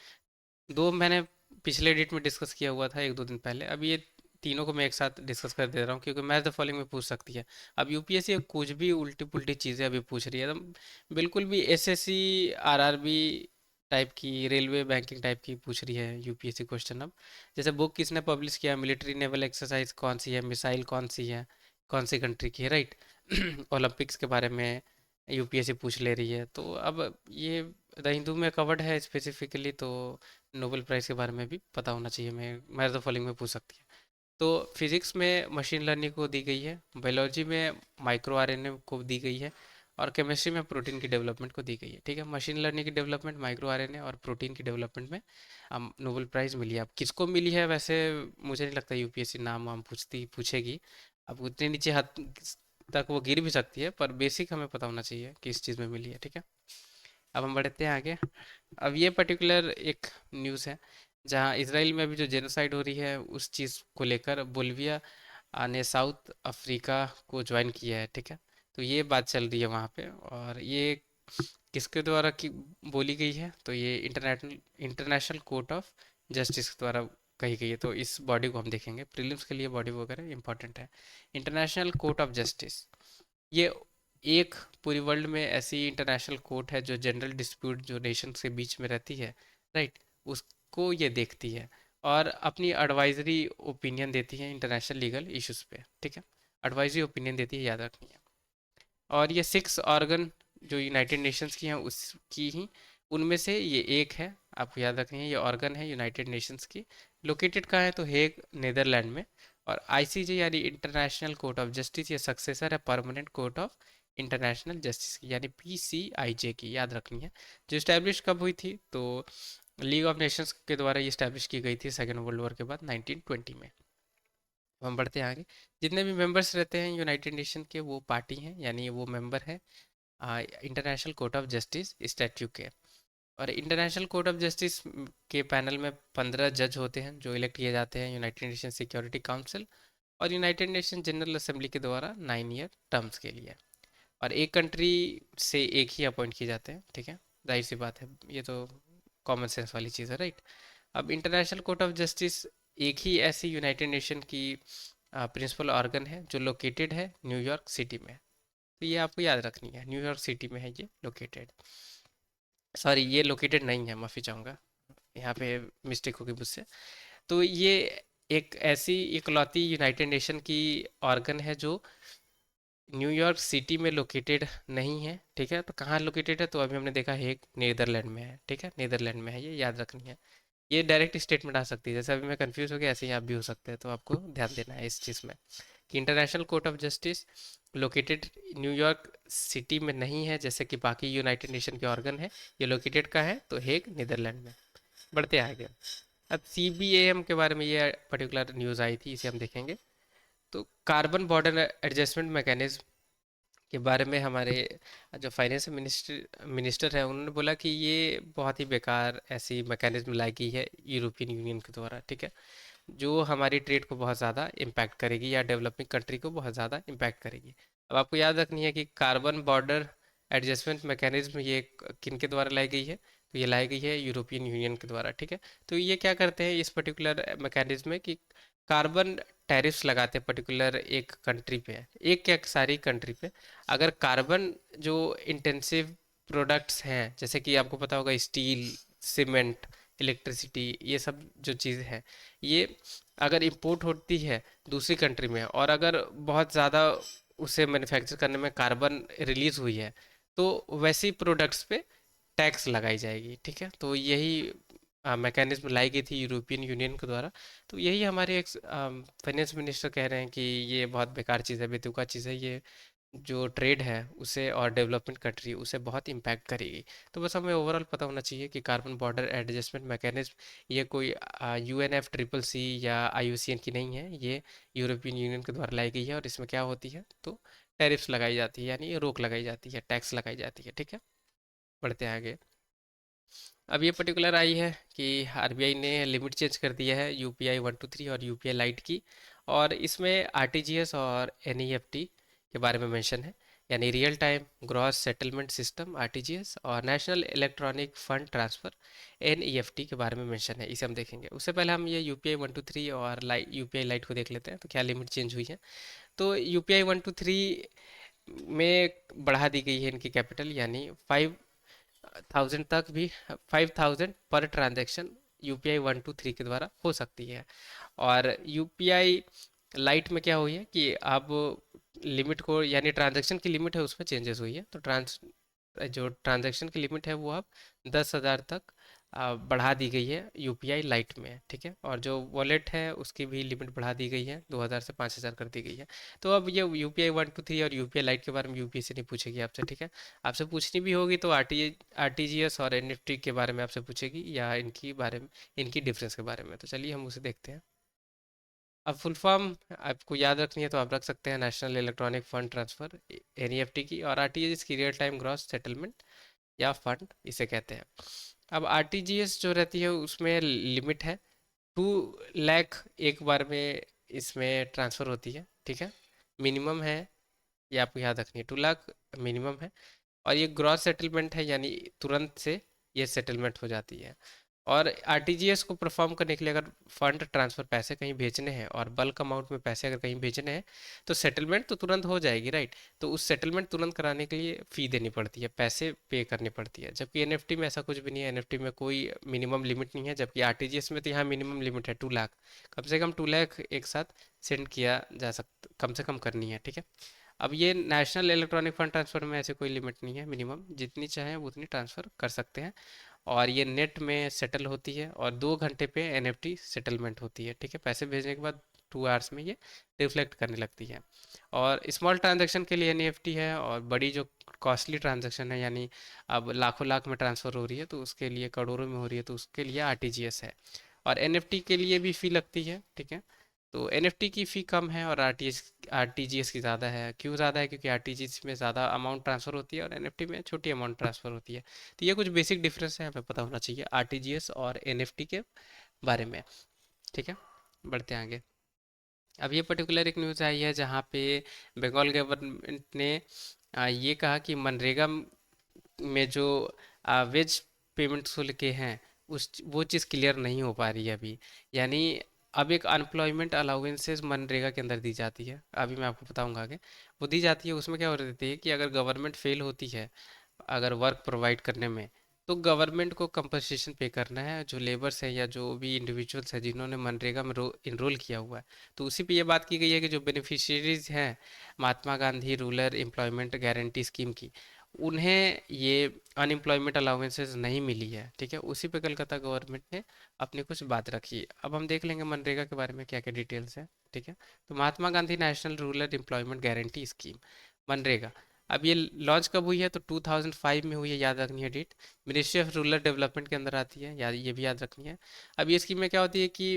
दो मैंने पिछले एडिट में डिस्कस किया हुआ था 1-2 दिन पहले, अब ये तीनों को मैं एक साथ डिस्कस कर दे रहा हूँ क्योंकि मैच द फॉलोइंग में पूछ सकती है। अब यूपीएससी कुछ भी उल्टी पुल्टी चीज़ें अभी पूछ रही है, एकदम बिल्कुल भी एसएससी आरआरबी टाइप की, रेलवे बैंकिंग टाइप की पूछ रही है यूपीएससी क्वेश्चन। अब जैसे बुक किसने पब्लिश किया, मिलिट्री नेवल एक्सरसाइज कौन सी है, मिसाइल कौन सी है, कौन सी कंट्री की है, राइट। ओलंपिक्स के बारे में यूपीएससी पूछ ले रही है, तो अब ये द हिंदू में कवर्ड है स्पेसिफिकली, तो नोबेल प्राइज़ के बारे में भी पता होना चाहिए। मैं तो फॉलोइंग में पूछ सकती है। तो फिजिक्स में मशीन लर्निंग को दी गई है, बायोलॉजी में माइक्रो आरएनए को दी गई है, और केमिस्ट्री में प्रोटीन की डेवलपमेंट को दी गई है, ठीक है। मशीन लर्निंग की डेवलपमेंट, माइक्रो आरएनए और प्रोटीन की डेवलपमेंट में नोबेल प्राइज़ मिली है। अब किसको मिली है, वैसे मुझे नहीं लगता यूपीएससी नाम वाम पूछेगी। अब उतने नीचे हद तक वो गिर भी सकती है, पर बेसिक हमें पता होना चाहिए कि इस चीज़ में मिली है, ठीक है। अब हम बढ़ते हैं आगे। अब ये पर्टिकुलर एक न्यूज़ है जहाँ इसराइल में अभी जो जेनोसाइड हो रही है उस चीज़ को लेकर बोलिविया ने साउथ अफ्रीका को ज्वाइन किया है, ठीक है। तो ये बात चल रही है वहाँ पे, और ये किसके द्वारा की बोली गई है, तो ये international international court of justice के द्वारा कही गई है। तो इस बॉडी को हम देखेंगे, प्रीलिम्स के लिए बॉडी वगैरह इंपॉर्टेंट है। इंटरनेशनल कोर्ट ऑफ जस्टिस, ये एक पूरी वर्ल्ड में ऐसी इंटरनेशनल कोर्ट है जो जनरल डिस्प्यूट जो नेशन के बीच में रहती है, राइट, उसको ये देखती है और अपनी एडवाइजरी ओपिनियन देती है इंटरनेशनल लीगल इश्यूज पे, ठीक है। एडवाइजरी ओपिनियन देती है, याद रखनी है। और ये 6 ऑर्गन जो यूनाइटेड नेशंस की हैं उसकी ही उनमें से ये एक है, आपको याद रखनी है। ये ऑर्गन है यूनाइटेड नेशंस की। लोकेटेड कहाँ है, तो हेग नीदरलैंड में। और आईसीजे यानी इंटरनेशनल कोर्ट ऑफ जस्टिस, ये सक्सेसर है permanent court of international justice की, यानी पीसीआईजे की, याद रखनी है। जो इस्टेब्लिश कब हुई थी, तो लीग ऑफ नेशंस के द्वारा ये इस्टेब्लिश की गई थी सेकेंड वर्ल्ड वॉर के बाद 1920 में। अब हम बढ़ते हैं आगे। जितने भी मेंबर्स रहते हैं यूनाइटेड नेशन के, वो पार्टी हैं, यानी वो मेंबर है international court of justice statute के। और इंटरनेशनल कोर्ट ऑफ जस्टिस के पैनल में 15 जज होते हैं जो इलेक्ट किए जाते हैं यूनाइटेड नेशन सिक्योरिटी काउंसिल और यूनाइटेड नेशन जनरल असेंबली के द्वारा 9 ईयर टर्म्स के लिए। और एक कंट्री से एक ही अपॉइंट किए जाते हैं, ठीक है। जाहिर सी बात है, ये तो कॉमन सेंस वाली चीज़ है, राइट। अब इंटरनेशनल कोर्ट ऑफ जस्टिस एक ही ऐसी यूनाइटेड नेशन की प्रिंसिपल ऑर्गन है जो लोकेटेड है न्यूयॉर्क सिटी में। तो ये आपको याद रखनी है, न्यूयॉर्क सिटी में है ये लोकेटेड। सॉरी, ये लोकेटेड नहीं है, माफ़ी चाहूँगा, यहाँ पे मिस्टेक होगी मुझसे। तो ये एक ऐसी इकलौती यूनाइटेड नेशन की ऑर्गन है जो न्यूयॉर्क सिटी में लोकेटेड नहीं है, ठीक है। तो कहाँ लोकेटेड है, तो अभी हमने देखा है नीदरलैंड में है, ठीक है, नीदरलैंड में है, ये याद रखनी है। ये डायरेक्ट स्टेटमेंट आ सकती है, जैसे अभी मैं कंफ्यूज हो गया ऐसे ही आप भी हो सकते हैं, तो आपको ध्यान देना है इस चीज़ में कि international court of justice located New York city में नहीं है जैसे कि बाकी यूनाइटेड नेशन के ऑर्गन है। ये लोकेटेड का है, तो हेग नीदरलैंड में। बढ़ते आगे। अब सीबीएम के बारे में ये पर्टिकुलर न्यूज़ आई थी, इसे हम देखेंगे। तो कार्बन बॉर्डर एडजस्टमेंट मैकेनिज्म के बारे में हमारे जो फाइनेंस मिनिस्टर मिनिस्टर है उन्होंने बोला कि ये बहुत ही बेकार ऐसी मैकेनिज्म लाई गई है यूरोपियन यूनियन के द्वारा, ठीक है, जो हमारी ट्रेड को बहुत ज़्यादा इम्पैक्ट करेगी या डेवलपिंग कंट्री को बहुत ज़्यादा इम्पैक्ट करेगी। अब आपको याद रखनी है कि कार्बन बॉर्डर एडजस्टमेंट मैकेनिज्म ये किन के द्वारा लाई गई है, तो ये लाई गई है यूरोपियन यूनियन के द्वारा, ठीक है। तो ये क्या करते हैं इस पर्टिकुलर मैकेनिज्म में कि कार्बन टैरिफ्स लगाते हैं पर्टिकुलर एक कंट्री पे, एक क्या सारी कंट्री पे। अगर कार्बन जो इंटेंसिव प्रोडक्ट्स हैं, जैसे कि आपको पता होगा स्टील, सीमेंट, इलेक्ट्रिसिटी, ये सब जो चीज़ है, ये अगर इंपोर्ट होती है दूसरी कंट्री में और अगर बहुत ज़्यादा उसे मैन्युफैक्चर करने में कार्बन रिलीज हुई है, तो वैसी प्रोडक्ट्स पे टैक्स लगाई जाएगी, ठीक है। तो यही मैकेनिज्म लाई गई थी यूरोपियन यूनियन के द्वारा। तो यही हमारे एक फाइनेंस मिनिस्टर कह रहे हैं कि ये बहुत बेकार चीज़ है, बेतुका चीज़ है, ये जो ट्रेड है उसे और डेवलपमेंट कंट्री उसे बहुत इम्पैक्ट करेगी। तो बस हमें ओवरऑल पता होना चाहिए कि कार्बन बॉर्डर एडजस्टमेंट मैकेनिज्म ये कोई यूएनएफ ट्रिपल सी या आईयूसीएन की नहीं है, ये यूरोपियन यूनियन के द्वारा लाई गई है। और इसमें क्या होती है, तो टैरिफ्स लगाई जाती है, यानी रोक लगाई जाती है, टैक्स लगाई जाती है, ठीक है। बढ़ते हैं आगे। अब ये पर्टिकुलर आई है कि आरबीआई ने लिमिट चेंज कर दिया है यूपीआई 123 और यूपीआई लाइट की। और इसमें आरटीजीएस और एनईएफटी के बारे में मेंशन है, यानी real time gross settlement system RTGS और national electronic fund transfer NEFT के बारे में मेंशन है, इसे हम देखेंगे। उससे पहले हम ये यूपीआई 123 और यूपीआई लाइट को देख लेते हैं, तो क्या लिमिट चेंज हुई है। तो यूपीआई 123 में बढ़ा दी गई है इनकी कैपिटल, यानी 5,000 तक भी, 5,000 पर ट्रांजैक्शन यूपीआई 123 के द्वारा हो सकती है। और यूपीआई लाइट में क्या हुई है कि अब लिमिट को यानी ट्रांजैक्शन की लिमिट है उसमें चेंजेस हुई है, तो जो ट्रांजैक्शन की लिमिट है वो अब 10,000 तक बढ़ा दी गई है यूपीआई लाइट में, ठीक है। और जो वॉलेट है उसकी भी लिमिट बढ़ा दी गई है, 2,000 से 5,000 कर दी गई है। तो अब ये यूपीआई 1 2 3 और यूपीआई लाइट के बारे में यूपीएससी नहीं पूछेगी आपसे, ठीक है। आपसे पूछनी भी होगी तो आरटीजीएस और एनएफटी के बारे में आपसे पूछेगी, या इनकी बारे में, इनकी डिफरेंस के बारे में। तो चलिए हम उसे देखते हैं। अब फुल फॉर्म आपको याद रखनी है तो आप रख सकते हैं national electronic fund transfer, NEFT की, और आरटीजीएस की रियल टाइम ग्रॉस सेटलमेंट या फंड इसे कहते हैं। अब आरटीजीएस जो रहती है उसमें लिमिट है 2 लाख एक बार में इसमें ट्रांसफ़र होती है, ठीक है। मिनिमम है, ये आपको याद रखनी है, 2 लाख मिनिमम है। और ये ग्रॉस सेटलमेंट है, यानी तुरंत से ये सेटलमेंट हो जाती है। और आरटीजीएस को परफॉर्म करने के लिए अगर फंड ट्रांसफर, पैसे कहीं भेजने हैं और बल्क अमाउंट में पैसे अगर कहीं भेजने हैं, तो सेटलमेंट तो तुरंत हो जाएगी, राइट। तो उस सेटलमेंट तुरंत कराने के लिए फ़ी देनी पड़ती है, पैसे पे करनी पड़ती है। जबकि एनएफटी में ऐसा कुछ भी नहीं है, एनएफटी में कोई मिनिमम लिमिट नहीं है। जबकि आरटीजीएस में तो यहाँ मिनिमम लिमिट है 2 लाख, कम से कम 2 लाख एक साथ सेंड किया जा सकता, कम से कम करनी है, ठीक है। अब ये नेशनल इलेक्ट्रॉनिक फंड ट्रांसफर में ऐसे कोई लिमिट नहीं है, मिनिमम जितनी चाहें वो उतनी ट्रांसफ़र कर सकते हैं। और ये नेट में सेटल होती है, और 2 घंटे पे एनएफटी सेटलमेंट होती है, ठीक है। पैसे भेजने के बाद 2 आवर्स में ये रिफ्लेक्ट करने लगती है। और स्मॉल ट्रांजैक्शन के लिए एनईएफटी है, और बड़ी जो कॉस्टली ट्रांजैक्शन है, यानी अब लाखों लाख में ट्रांसफ़र हो रही है तो उसके लिए, करोड़ों में हो रही है तो उसके लिए आरटीजीएस है। और एनएफटी के लिए भी फ़ी लगती है, ठीक है। तो एनएफटी की फ़ी कम है और आरटीजीएस की ज़्यादा है। क्यों ज़्यादा है? क्योंकि आरटीजीएस में ज़्यादा अमाउंट ट्रांसफ़र होती है और एनएफटी में छोटी अमाउंट ट्रांसफ़र होती है। तो ये कुछ बेसिक डिफरेंस है, हमें पता होना चाहिए आरटीजीएस और एनएफटी के बारे में, ठीक है। बढ़ते हैं आगे। अब ये पर्टिकुलर एक न्यूज़ आई है जहाँ पे बंगाल गवर्नमेंट ने ये कहा कि मनरेगा में जो वेज पेमेंट शुल्क के हैं, उस वो चीज़ क्लियर नहीं हो पा रही है अभी। यानी अब एक अनप्लॉयमेंट अलाउंसेस मनरेगा के अंदर दी जाती है, अभी मैं आपको बताऊंगा आगे। वो दी जाती है, उसमें क्या हो रहती है कि अगर गवर्नमेंट फेल होती है अगर वर्क प्रोवाइड करने में, तो गवर्नमेंट को कंपनसेशन पे करना है, जो लेबर्स हैं या जो भी इंडिविजुअल्स हैं जिन्होंने मनरेगा में इनरोल किया हुआ है। तो उसी पे ये बात की गई है कि जो बेनिफिशियरीज हैं Mahatma Gandhi rural employment guarantee scheme की, उन्हें ये अनएम्प्लॉयमेंट अलाउंसेस नहीं मिली है, ठीक है। उसी पे कलकत्ता गवर्नमेंट ने अपनी कुछ बात रखी है। अब हम देख लेंगे मनरेगा के बारे में क्या क्या डिटेल्स है, ठीक है। तो Mahatma Gandhi national rural employment guarantee scheme, मनरेगा, अब ये लॉन्च कब हुई है? तो 2005 में हुई है, याद रखनी है date. Ministry of rural development के अंदर आती है, याद, ये भी याद रखनी है। अब ये स्कीम में क्या होती है कि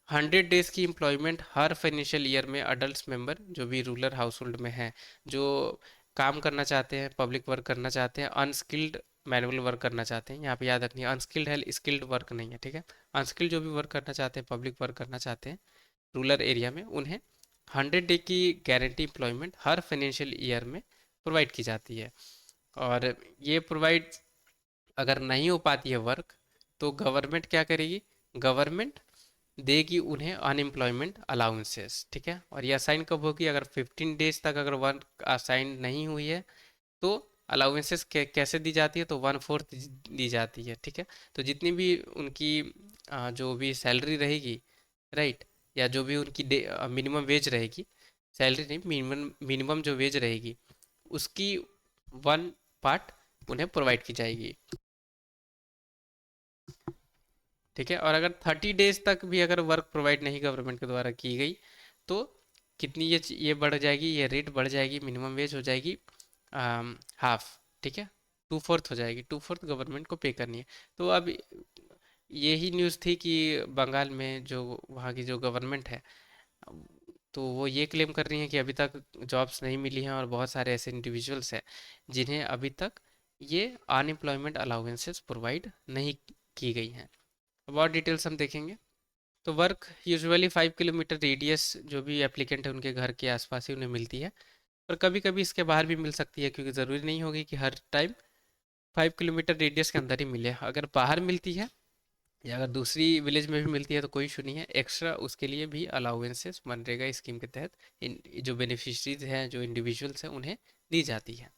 100 डेज की एम्प्लॉयमेंट हर फाइनेंशियल ईयर में अडल्ट मेंबर जो भी रूरल हाउस होल्ड में हैं, जो काम करना चाहते हैं, पब्लिक वर्क करना चाहते हैं, अनस्किल्ड मैनुअल वर्क करना चाहते हैं, यहाँ पे याद रखनी है अनस्किल्ड है, स्किल्ड वर्क नहीं है, ठीक है। अनस्किल्ड जो भी वर्क करना चाहते हैं, पब्लिक वर्क करना चाहते हैं रूरल एरिया में, उन्हें 100 डे की गारंटी एम्प्लॉयमेंट हर फाइनेंशियल ईयर में प्रोवाइड की जाती है। और ये प्रोवाइड अगर नहीं हो पाती है वर्क, तो गवर्नमेंट क्या करेगी? गवर्नमेंट देगी उन्हें अनएम्प्लॉयमेंट अलाउंसेस, ठीक है। और ये असाइन कब होगी? अगर 15 डेज तक अगर वर्क असाइन नहीं हुई है, तो अलाउंसेस कैसे दी जाती है? तो 1/4 दी जाती है, ठीक है। तो जितनी भी उनकी जो भी सैलरी रहेगी, राइट, या जो भी उनकी मिनिमम वेज रहेगी, सैलरी नहीं, मिनिमम मिनिमम जो वेज रहेगी, उसकी 1 पार्ट उन्हें प्रोवाइड की जाएगी, ठीक है। और अगर 30 डेज तक भी अगर वर्क प्रोवाइड नहीं गवर्नमेंट के द्वारा की गई, तो कितनी ये बढ़ जाएगी, ये रेट बढ़ जाएगी, मिनिमम वेज हो जाएगी हाफ, ठीक है। 2/4 हो जाएगी, 2/4 गवर्नमेंट को पे करनी है। तो अब यही न्यूज़ थी कि बंगाल में जो वहाँ की जो गवर्नमेंट है, तो वो ये क्लेम कर रही हैं कि अभी तक जॉब्स नहीं मिली हैं, और बहुत सारे ऐसे इंडिविजुअल्स हैं जिन्हें अभी तक ये अनएम्प्लॉयमेंट अलाउंसेस प्रोवाइड नहीं की गई हैं। अब और डिटेल्स हम देखेंगे। तो वर्क यूजुअली 5 किलोमीटर रेडियस जो भी एप्लीकेंट है उनके घर के आसपास ही उन्हें मिलती है, पर कभी कभी इसके बाहर भी मिल सकती है, क्योंकि ज़रूरी नहीं होगी कि हर टाइम 5 किलोमीटर रेडियस के अंदर ही मिले। अगर बाहर मिलती है या अगर दूसरी विलेज में भी मिलती है तो कोई इशू नहीं है, एक्स्ट्रा उसके लिए भी अलाउंसेस मनरेगा स्कीम के तहत इन जो बेनिफिशरीज हैं, जो इंडिविजुअल्स हैं, उन्हें दी जाती है।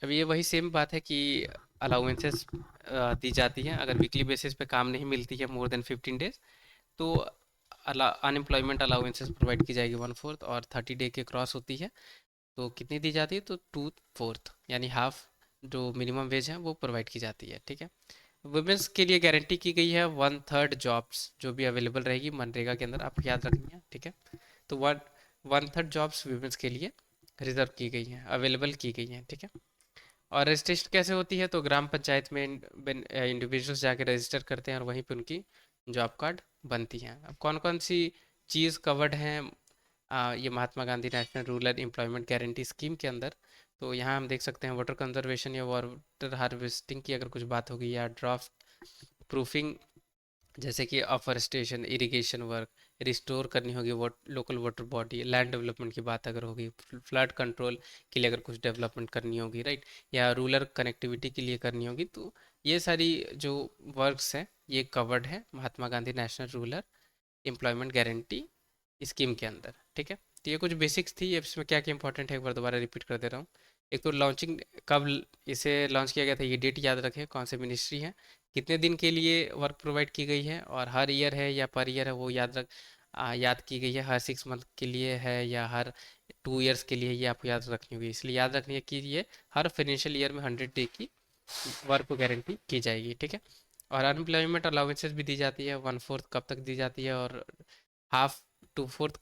अब ये वही सेम बात है कि अलाउंसेस दी जाती हैं अगर वीकली बेसिस पे काम नहीं मिलती है मोर देन 15 डेज, तो अनएम्प्लॉयमेंट अलाउंसेस प्रोवाइड की जाएगी 1/4, और 30 डे के क्रॉस होती है तो कितनी दी जाती है, तो 2/4 यानी हाफ जो मिनिमम वेज है वो प्रोवाइड की जाती है, ठीक है। वुमेंस के लिए गारंटी की गई है 1/3 जॉब्स जो भी अवेलेबल रहेगी मनरेगा के अंदर, आप याद रखनी है, ठीक है। तो 1/3 जॉब्स वुमेंस के लिए रिजर्व की गई हैं, अवेलेबल की गई हैं, ठीक है। और रजिस्ट्रेशन कैसे होती है, तो ग्राम पंचायत में इंडिविजुअल्स जाके रजिस्टर करते हैं और वहीं पे उनकी जॉब कार्ड बनती हैं। अब कौन कौन सी चीज़ कवर्ड हैं ये Mahatma Gandhi national rural employment guarantee scheme के अंदर, तो यहाँ हम देख सकते हैं वाटर कंजर्वेशन या वाटर हार्वेस्टिंग की अगर कुछ बात होगी, या ड्राफ्ट प्रूफिंग जैसे कि अफॉरेस्टेशन, इरिगेशन वर्क रिस्टोर करनी होगी, local water body, land development की बात अगर होगी, फ्लड कंट्रोल के लिए अगर कुछ डेवलपमेंट करनी होगी, राइट, या रूरल कनेक्टिविटी के लिए करनी होगी, तो ये सारी जो वर्क्स हैं ये कवर्ड है Mahatma Gandhi national rural employment guarantee scheme के अंदर, ठीक है। तो ये कुछ बेसिक्स थी, अब इसमें क्या क्या इंपॉर्टेंट है एक बार दोबारा रिपीट कर दे रहा हूँ। एक तो लॉन्चिंग कब इसे लॉन्च किया गया था, ये डेट याद रखें, कौन से मिनिस्ट्री है, कितने दिन के लिए वर्क प्रोवाइड की गई है, और हर ईयर है या पर ईयर है वो याद की गई है, हर 6 मंथ के लिए है या हर 2 ईयर्स के लिए, ये आपको याद रखनी होगी। इसलिए याद रखनी है कि ये हर फाइनेंशियल ईयर में 100 डे की वर्क को गारंटी की जाएगी, ठीक है। और अनएम्प्लॉयमेंट अलाउंसेस भी दी जाती है, 1/4 कब तक दी जाती है, और हाफ 2/4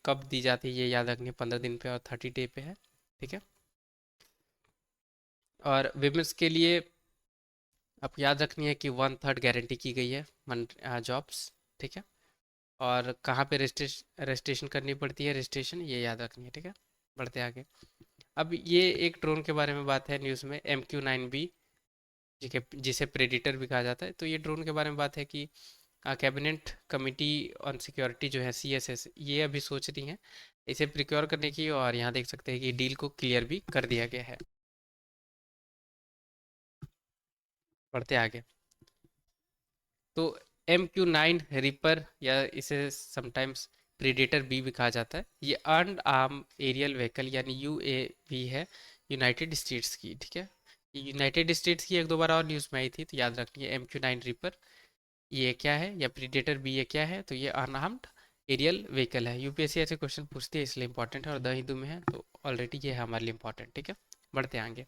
कब दी जाती है, ये याद रखनी है, 15 दिन पे और 30 डे पे है, ठीक है। और विमेंस के लिए आप याद रखनी है कि 1/3 गारंटी की गई है जॉब्स, ठीक है। और कहाँ पे रजिस्ट्रेशन करनी पड़ती है, रजिस्ट्रेशन ये याद रखनी है, ठीक है। बढ़ते आगे। अब ये एक ड्रोन के बारे में बात है न्यूज़ में, MQ-9B, जिसे प्रेडिटर भी कहा जाता है। तो ये ड्रोन के बारे में बात है कि कैबिनेट कमिटी ऑन सिक्योरिटी जो है, CSS, ये अभी सोच रही है इसे प्रिक्योर करने की, और यहाँ देख सकते हैं कि डील को क्लियर भी कर दिया गया है। बढ़ते आगे। तो MQ-9 रिपर, या इसे समटाइम्स प्रेडेटर बी भी कहा जाता है, ये अर्नड आर्म एरियल व्हीकल यानी UAV है यूनाइटेड स्टेट्स की, ठीक है। ये यूनाइटेड स्टेट्स की एक दो बार और न्यूज़ में आई थी, तो याद रखनी है MQ-9 रिपर ये क्या है, या प्रीडेटर बी ये क्या है, तो ये अनआर्म्ड एरियल व्हीकल है। यूपीएससी ऐसे क्वेश्चन पूछती है इसलिए इंपॉर्टेंट है, और द हिंदू में है तो ऑलरेडी ये है हमारे लिए इंपॉर्टेंट, ठीक है। बढ़ते हैं आगे।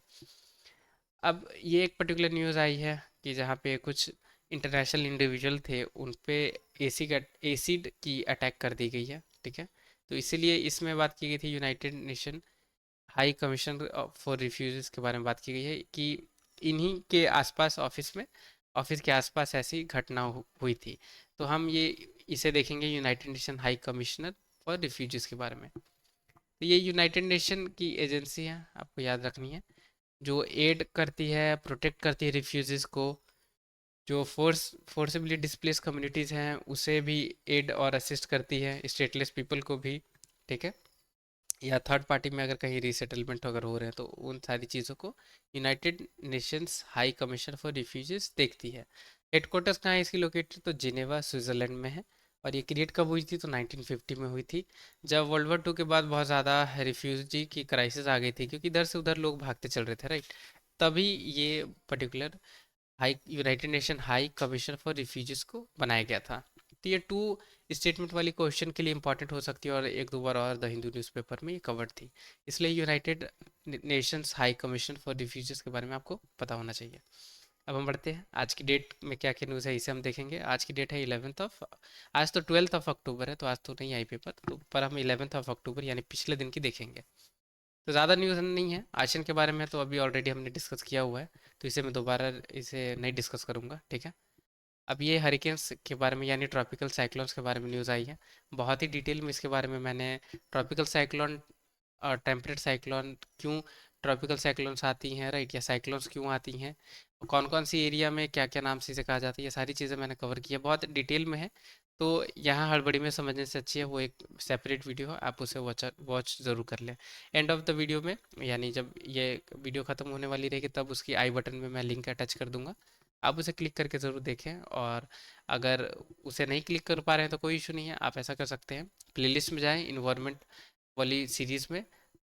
अब ये एक पर्टिकुलर न्यूज़ आई है कि जहाँ पे कुछ इंटरनेशनल इंडिविजुअल थे उन पे एसिड की अटैक कर दी गई है, ठीक है। तो इसीलिए इसमें बात की गई थी, United nation high commission for refugees के बारे में बात की गई है कि इन्हीं के आसपास ऑफिस के आसपास ऐसी घटना हुई थी। तो हम ये इसे देखेंगे United nation high commissioner for refugees के बारे में। तो ये यूनाइटेड नेशन की एजेंसी है, आपको याद रखनी है, जो एड करती है, प्रोटेक्ट करती है रिफ्यूजीज को, जो फोर्सिबली डिस्प्लेस कम्युनिटीज़ हैं उसे भी एड और असिस्ट करती है, स्टेटलेस पीपल को भी, ठीक है। या थर्ड पार्टी में अगर कहीं रीसेटलमेंट अगर हो रहे हैं तो उन सारी चीज़ों को United Nations high commission for refugees देखती है। हेडक्वार्टर्स कहाँ है इसकी लोकेटेड, तो जिनेवा स्विट्ज़रलैंड में है। और ये क्रिएट कब हुई थी, तो 1950 में हुई थी, जब वर्ल्ड वॉर 2 के बाद बहुत ज़्यादा रिफ्यूजी की क्राइसिस आ गई थी, क्योंकि इधर से उधर लोग भागते चल रहे थे, राइट। तभी ये particular high United nation high commission for refugees को बनाया गया था। तो ये 2 स्टेटमेंट वाली क्वेश्चन के लिए इंपॉर्टेंट हो सकती है, और एक दो बार और द हिंदू न्यूज़पेपर में ये कवर्ड थी, इसलिए United Nations high commission for refugees के बारे में आपको पता होना चाहिए। अब हम बढ़ते हैं, आज की डेट में क्या क्या न्यूज़ है इसे हम देखेंगे। आज की डेट है 11 आज तो 12 अक्टूबर है, तो आज तो नहीं आई पेपर, तो पर हम 11 अक्टूबर यानी पिछले दिन की देखेंगे। तो ज़्यादा न्यूज़ नहीं है आशियन के बारे में, तो अभी ऑलरेडी हमने डिस्कस किया हुआ है, तो इसे मैं दोबारा इसे नहीं डिस्कस करूँगा, ठीक है। अब ये हरिकेन्स के बारे में यानी ट्रॉपिकल साइक्लोन्स के बारे में न्यूज़ आई है, बहुत ही डिटेल में इसके बारे में मैंने ट्रॉपिकल साइक्लोन और टेम्परेट साइक्लोन, क्यों ट्रॉपिकल साइक्लोन्स आती हैं, राइट, या साइक्लोन्स क्यों आती हैं, कौन कौन सी एरिया में क्या क्या नाम से इसे कहा जाता है, ये सारी चीज़ें मैंने कवर की है, बहुत डिटेल में है। तो यहाँ हड़बड़ी में समझने से अच्छी है वो एक सेपरेट वीडियो है, आप उसे वॉच ज़रूर कर लें। एंड ऑफ द वीडियो में, यानी जब ये वीडियो ख़त्म होने वाली रहेगी तब उसकी आई बटन में मैं लिंक अटैच कर दूंगा, आप उसे क्लिक करके ज़रूर देखें। और अगर उसे नहीं क्लिक कर पा रहे हैं तो कोई इशू नहीं है, आप ऐसा कर सकते हैं, प्लेलिस्ट में जाएं, इन्वायरमेंट वाली सीरीज़ में,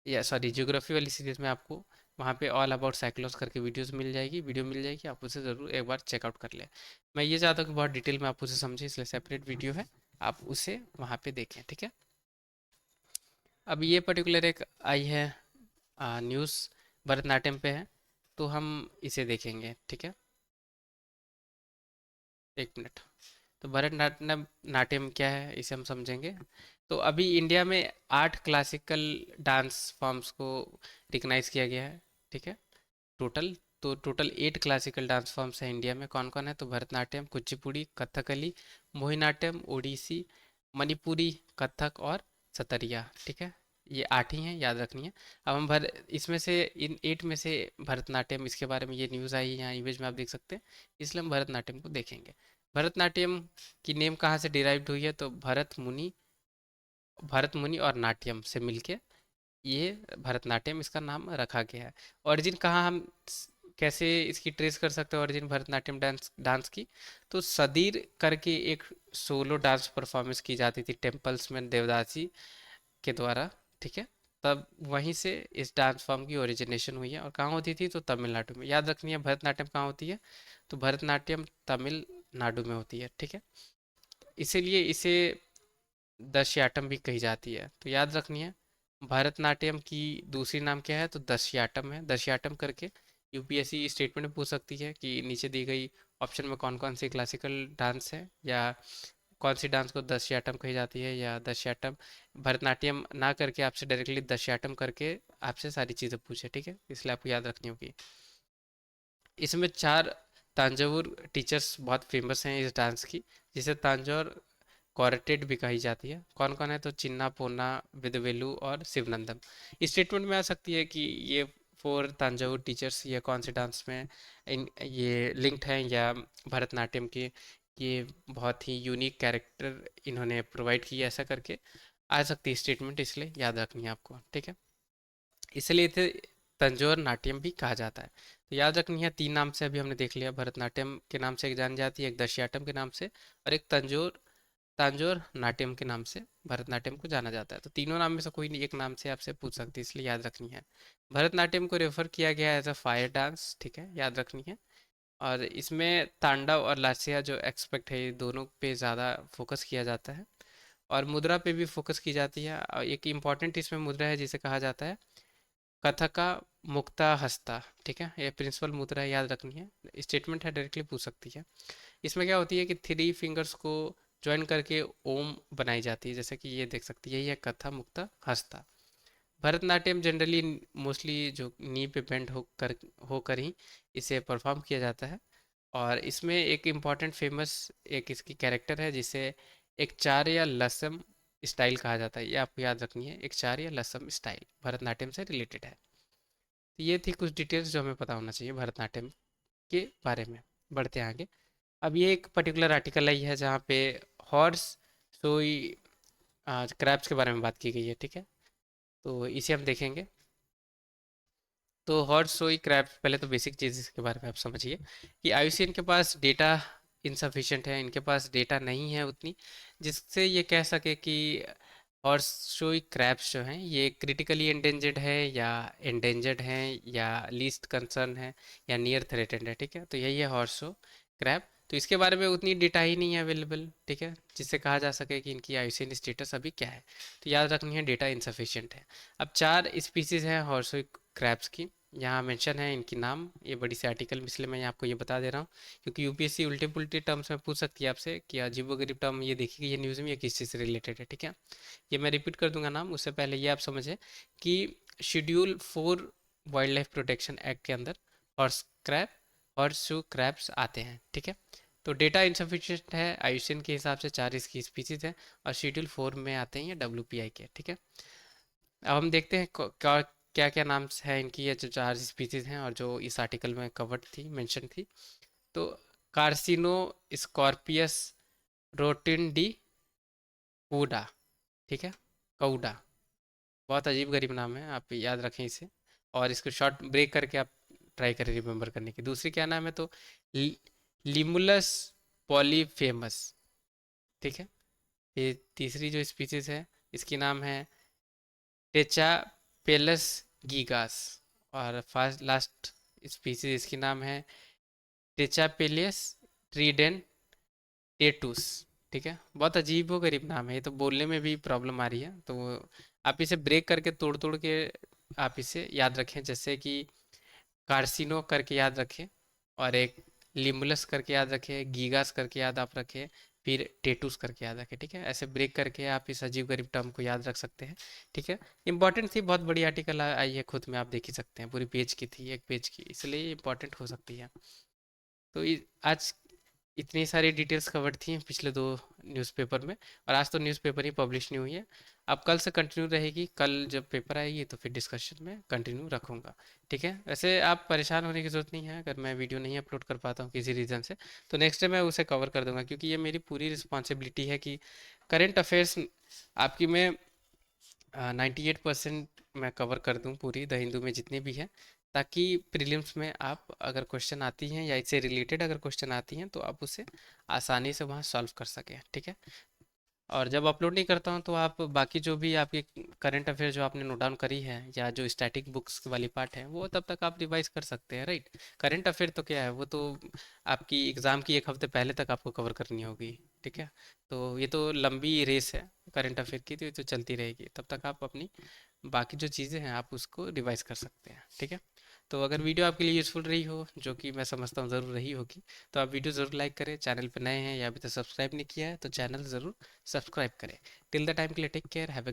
या सॉरी ज्योग्राफी वाली सीरीज़ में, आपको वहाँ पे ऑल अबाउट साइक्लोन्स करके वीडियो मिल जाएगी, आप उसे ज़रूर एक बार चेकआउट कर लें। मैं ये चाहता हूँ कि बहुत डिटेल में आप उसे समझें, इसलिए सेपरेट वीडियो है, आप उसे वहाँ पे देखें, ठीक है। अब ये पर्टिकुलर एक आई है न्यूज़, भरतनाट्यम पे है, तो हम इसे देखेंगे, ठीक है। एक मिनट। तो भरतनाट्यम नाट्यम क्या है इसे हम समझेंगे। तो अभी इंडिया में 8 क्लासिकल डांस फॉर्म्स को रिकग्नाइज किया गया है, ठीक है। टोटल, तो टोटल 8 क्लासिकल डांस फॉर्म्स हैं इंडिया में। कौन कौन है? तो भरतनाट्यम, कुचिपुड़ी, कथकली, मोहिनीअट्टम, ओडिसी, मणिपुरी, कथक और सतरिया, ठीक है। ये 8 ही हैं, याद रखनी है। अब हम भर इसमें से इन 8 में से भरतनाट्यम, इसके बारे में ये न्यूज़ आई है, यहाँ इमेज में आप देख सकते हैं, इसलिए हम भरतनाट्यम को देखेंगे। भरतनाट्यम की नेम कहाँ से डिराइव्ड हुई है? तो भरत मुनि और नाट्यम से मिलके ये भरतनाट्यम इसका नाम रखा गया है। ओरिजिन कहाँ हम कैसे इसकी ट्रेस कर सकते हैं ओरिजिन भरतनाट्यम डांस डांस की? तो सदीर करके एक सोलो डांस परफॉर्मेंस की जाती थी टेम्पल्स में देवदासी के द्वारा, ठीक है। तब वहीं से इस डांस फॉर्म की ओरिजिनेशन हुई है। और कहाँ होती थी? तो तमिलनाडु में। याद रखनी है भरतनाट्यम कहाँ होती है? तो भरतनाट्यम तमिलनाडु में होती है, ठीक है। इसीलिए इसे दशयाटम भी कही जाती है, तो याद रखनी है। भरतनाट्यम की दूसरी नाम क्या है? तो दशयाटम है। दशयाटम करके यूपीएससी स्टेटमेंट में पूछ सकती है कि नीचे दी गई ऑप्शन में कौन कौन सी क्लासिकल डांस है, या कौन सी डांस को दशयाटम कही जाती है, या दशयाटम भरतनाट्यम ना करके आपसे डायरेक्टली दशयाटम करके आपसे सारी चीज़ें पूछे, ठीक है। इसलिए आपको याद रखनी होगी। इसमें 4 तांजावुर टीचर्स बहुत फेमस हैं इस डांस की, जिसे तांजौर कॉरेटेड भी कही जाती है। कौन कौन है? तो चिन्ना पोन्ना, विदवेलु और शिवनंदम। स्टेटमेंट में आ सकती है कि ये 4 तांजावुर टीचर्स ये कौन से डांस में इन ये लिंक्ड हैं, या भरतनाट्यम के ये बहुत ही यूनिक कैरेक्टर इन्होंने प्रोवाइड किया, ऐसा करके आ सकती है स्टेटमेंट, इसलिए याद रखनी है आपको, ठीक है। इसलिए इसे तंजौर नाट्यम भी कहा जाता है। तो याद रखनी है, 3 नाम से अभी हमने देख लिया। भरतनाट्यम के नाम से एक जानी जाती है, एक दशयाटम के नाम से, और एक तांजोर नाट्यम के नाम से भरतनाट्यम को जाना जाता है। तो तीनों नाम में से कोई नहीं एक नाम से आपसे पूछ सकती है, इसलिए याद रखनी है। भरतनाट्यम को रेफर किया गया है एज अ फायर डांस, ठीक है, याद रखनी है। और इसमें तांडव और लास्या जो एक्सपेक्ट है, ये दोनों पे ज़्यादा फोकस किया जाता है, और मुद्रा पे भी फोकस की जाती है। और एक इम्पॉर्टेंट इसमें मुद्रा है जिसे कहा जाता है कथका मुक्ता हस्ता, ठीक है। ये प्रिंसिपल मुद्रा है, याद रखनी है। स्टेटमेंट है, डायरेक्टली पूछ सकती है। इसमें क्या होती है कि 3 फिंगर्स को ज्वाइन करके ओम बनाई जाती है, जैसे कि ये देख सकती है, यही है कथा मुक्ता हस्ता। भरतनाट्यम जनरली मोस्टली जो नी पे बेंड होकर ही इसे परफॉर्म किया जाता है। और इसमें एक इम्पॉर्टेंट फेमस एक इसकी कैरेक्टर है, जिसे एक चार या लसम स्टाइल कहा जाता है। ये आपको याद रखनी है, एक चार या लसम स्टाइल भरतनाट्यम से रिलेटेड है। तो ये थी कुछ डिटेल्स जो हमें पता होना चाहिए भरतनाट्यम के बारे में। बढ़ते हैं आगे। अब ये एक पर्टिकुलर आर्टिकल आई है जहाँ पे हॉर्स सोई क्रैब्स के बारे में बात की गई है, ठीक है। तो इसे हम देखेंगे। तो हॉर्स सोई क्रैब्स, पहले तो बेसिक चीज़ इसके बारे में आप समझिए कि आईयूसीएन के पास डेटा इनसफिशिएंट है, इनके पास डेटा नहीं है उतनी, जिससे ये कह सके कि हॉर्स सोई क्रैब्स जो हैं ये क्रिटिकली एंडेंजर्ड है, या एंडेंजर्ड हैं, या लीस्ट कंसर्न है, या नियर थ्रेटेंड है, ठीक है। तो यही है हॉर्स सो क्रैब। तो इसके बारे में उतनी डेटा ही नहीं है अवेलेबल, ठीक है, जिससे कहा जा सके कि इनकी आईयूसीएन स्टेटस अभी क्या है। तो याद रखनी है, डेटा इनसफिशिएंट है। अब 4 स्पीसीज हैं हॉर्सोई क्रैब्स की, यहाँ मेंशन है इनकी नाम, ये बड़ी सी आर्टिकल में, इसलिए मैं आपको ये बता दे रहा हूँ, क्योंकि यूपीएससी उल्टे पुल्टे टर्म्स में पूछ सकती है आपसे कि अजीबोगरीब टर्म ये देखिए ये न्यूज़ में ये किस चीज़ से रिलेटेड है, ठीक है। ये मैं रिपीट कर दूंगा नाम, उससे पहले ये आप समझे कि schedule 4 wild life protection act के अंदर हॉर्स क्रैब हॉर्सशू क्रैब्स आते हैं, ठीक है। तो डेटा इंसफिशिएंट है, आयुष्यन के हिसाब से 4 इसकी स्पीसीज है, और शेड्यूल 4 में आते हैं ये डब्ल्यूपीआई के, ठीक है। अब हम देखते हैं क्या क्या क्या नाम है इनकी, ये जो 4 स्पीसीज हैं और जो इस आर्टिकल में कवर्ड थी, मेंशन थी। तो कार्सिनो स्कॉर्पियस रोटिंडी कूडा, ठीक है, कऊडा। बहुत अजीब गरीब नाम है, आप याद रखें इसे, और इसको शॉर्ट ब्रेक करके आप ट्राई करें रिमेम्बर करने की। दूसरी क्या नाम है? तो लिमुलस पॉलीफेमस, ठीक है। ये तीसरी जो स्पीसीज है इसकी नाम है टेचा पेलस गीगास, और फर्स्ट लास्ट स्पीसीज इसकी नाम है टेचा पेलियस ट्रीडेन टेटूस, ठीक है, बहुत अजीबो गरीब नाम है, ये तो बोलने में भी प्रॉब्लम आ रही है। तो आप इसे ब्रेक करके तोड़ तोड़ के आप इसे याद रखें, जैसे कि कार्सिनो करके याद रखें, और एक लिमुलस करके याद रखें, गीगास करके याद आप रखें, फिर टेटूस करके याद रखें। ठीक है, ऐसे ब्रेक करके आप इस अजीब गरीब टर्म को याद रख सकते हैं। ठीक है, इंपॉर्टेंट थी, बहुत बड़ी आर्टिकल आई है, खुद में आप देख ही सकते हैं, पूरी पेज की थी, एक पेज की, इसलिए इंपॉर्टेंट हो सकती है। तो आज इतनी सारी डिटेल्स कवर्ड थी पिछले दो न्यूज़पेपर में, और आज तो न्यूज़पेपर ही पब्लिश नहीं हुई है। अब कल से कंटिन्यू रहेगी, कल जब पेपर आएगी तो फिर डिस्कशन में कंटिन्यू रखूँगा। ठीक है, वैसे आप परेशान होने की ज़रूरत नहीं है अगर मैं वीडियो नहीं अपलोड कर पाता हूँ किसी रीज़न से, तो नेक्स्ट डे मैं उसे कवर कर दूंगा, क्योंकि ये मेरी पूरी रिस्पॉन्सिबिलिटी है कि करेंट अफेयर्स आपकी मैं 98% मैं कवर कर दूं पूरी द हिंदू में जितनी भी है, ताकि प्रीलिम्स में आप अगर क्वेश्चन आती हैं या इससे रिलेटेड अगर क्वेश्चन आती हैं तो आप उसे आसानी से वहाँ सॉल्व कर सकें। ठीक है, और जब अपलोड नहीं करता हूँ तो आप बाकी जो भी आपकी करंट अफेयर जो आपने नोट डाउन करी है, या जो स्टैटिक बुक्स वाली पार्ट है, वो तब तक आप रिवाइज कर सकते हैं, राइट। करंट अफेयर तो क्या है, वो तो आपकी एग्ज़ाम की एक हफ्ते पहले तक आपको कवर करनी होगी। ठीक है, तो ये तो लंबी रेस है करंट अफेयर की, तो ये तो चलती रहेगी, तब तक आप अपनी बाकी जो चीज़ें हैं आप उसको रिवाइज कर सकते हैं। ठीक है, तो अगर वीडियो आपके लिए यूज़फुल रही हो, जो कि मैं समझता हूँ ज़रूर रही होगी, तो आप वीडियो ज़रूर लाइक करें, चैनल पर नए हैं या अभी तक सब्सक्राइब नहीं किया है तो चैनल ज़रूर सब्सक्राइब करें। टिल द टाइम के लिए टेक केयर, हैव अ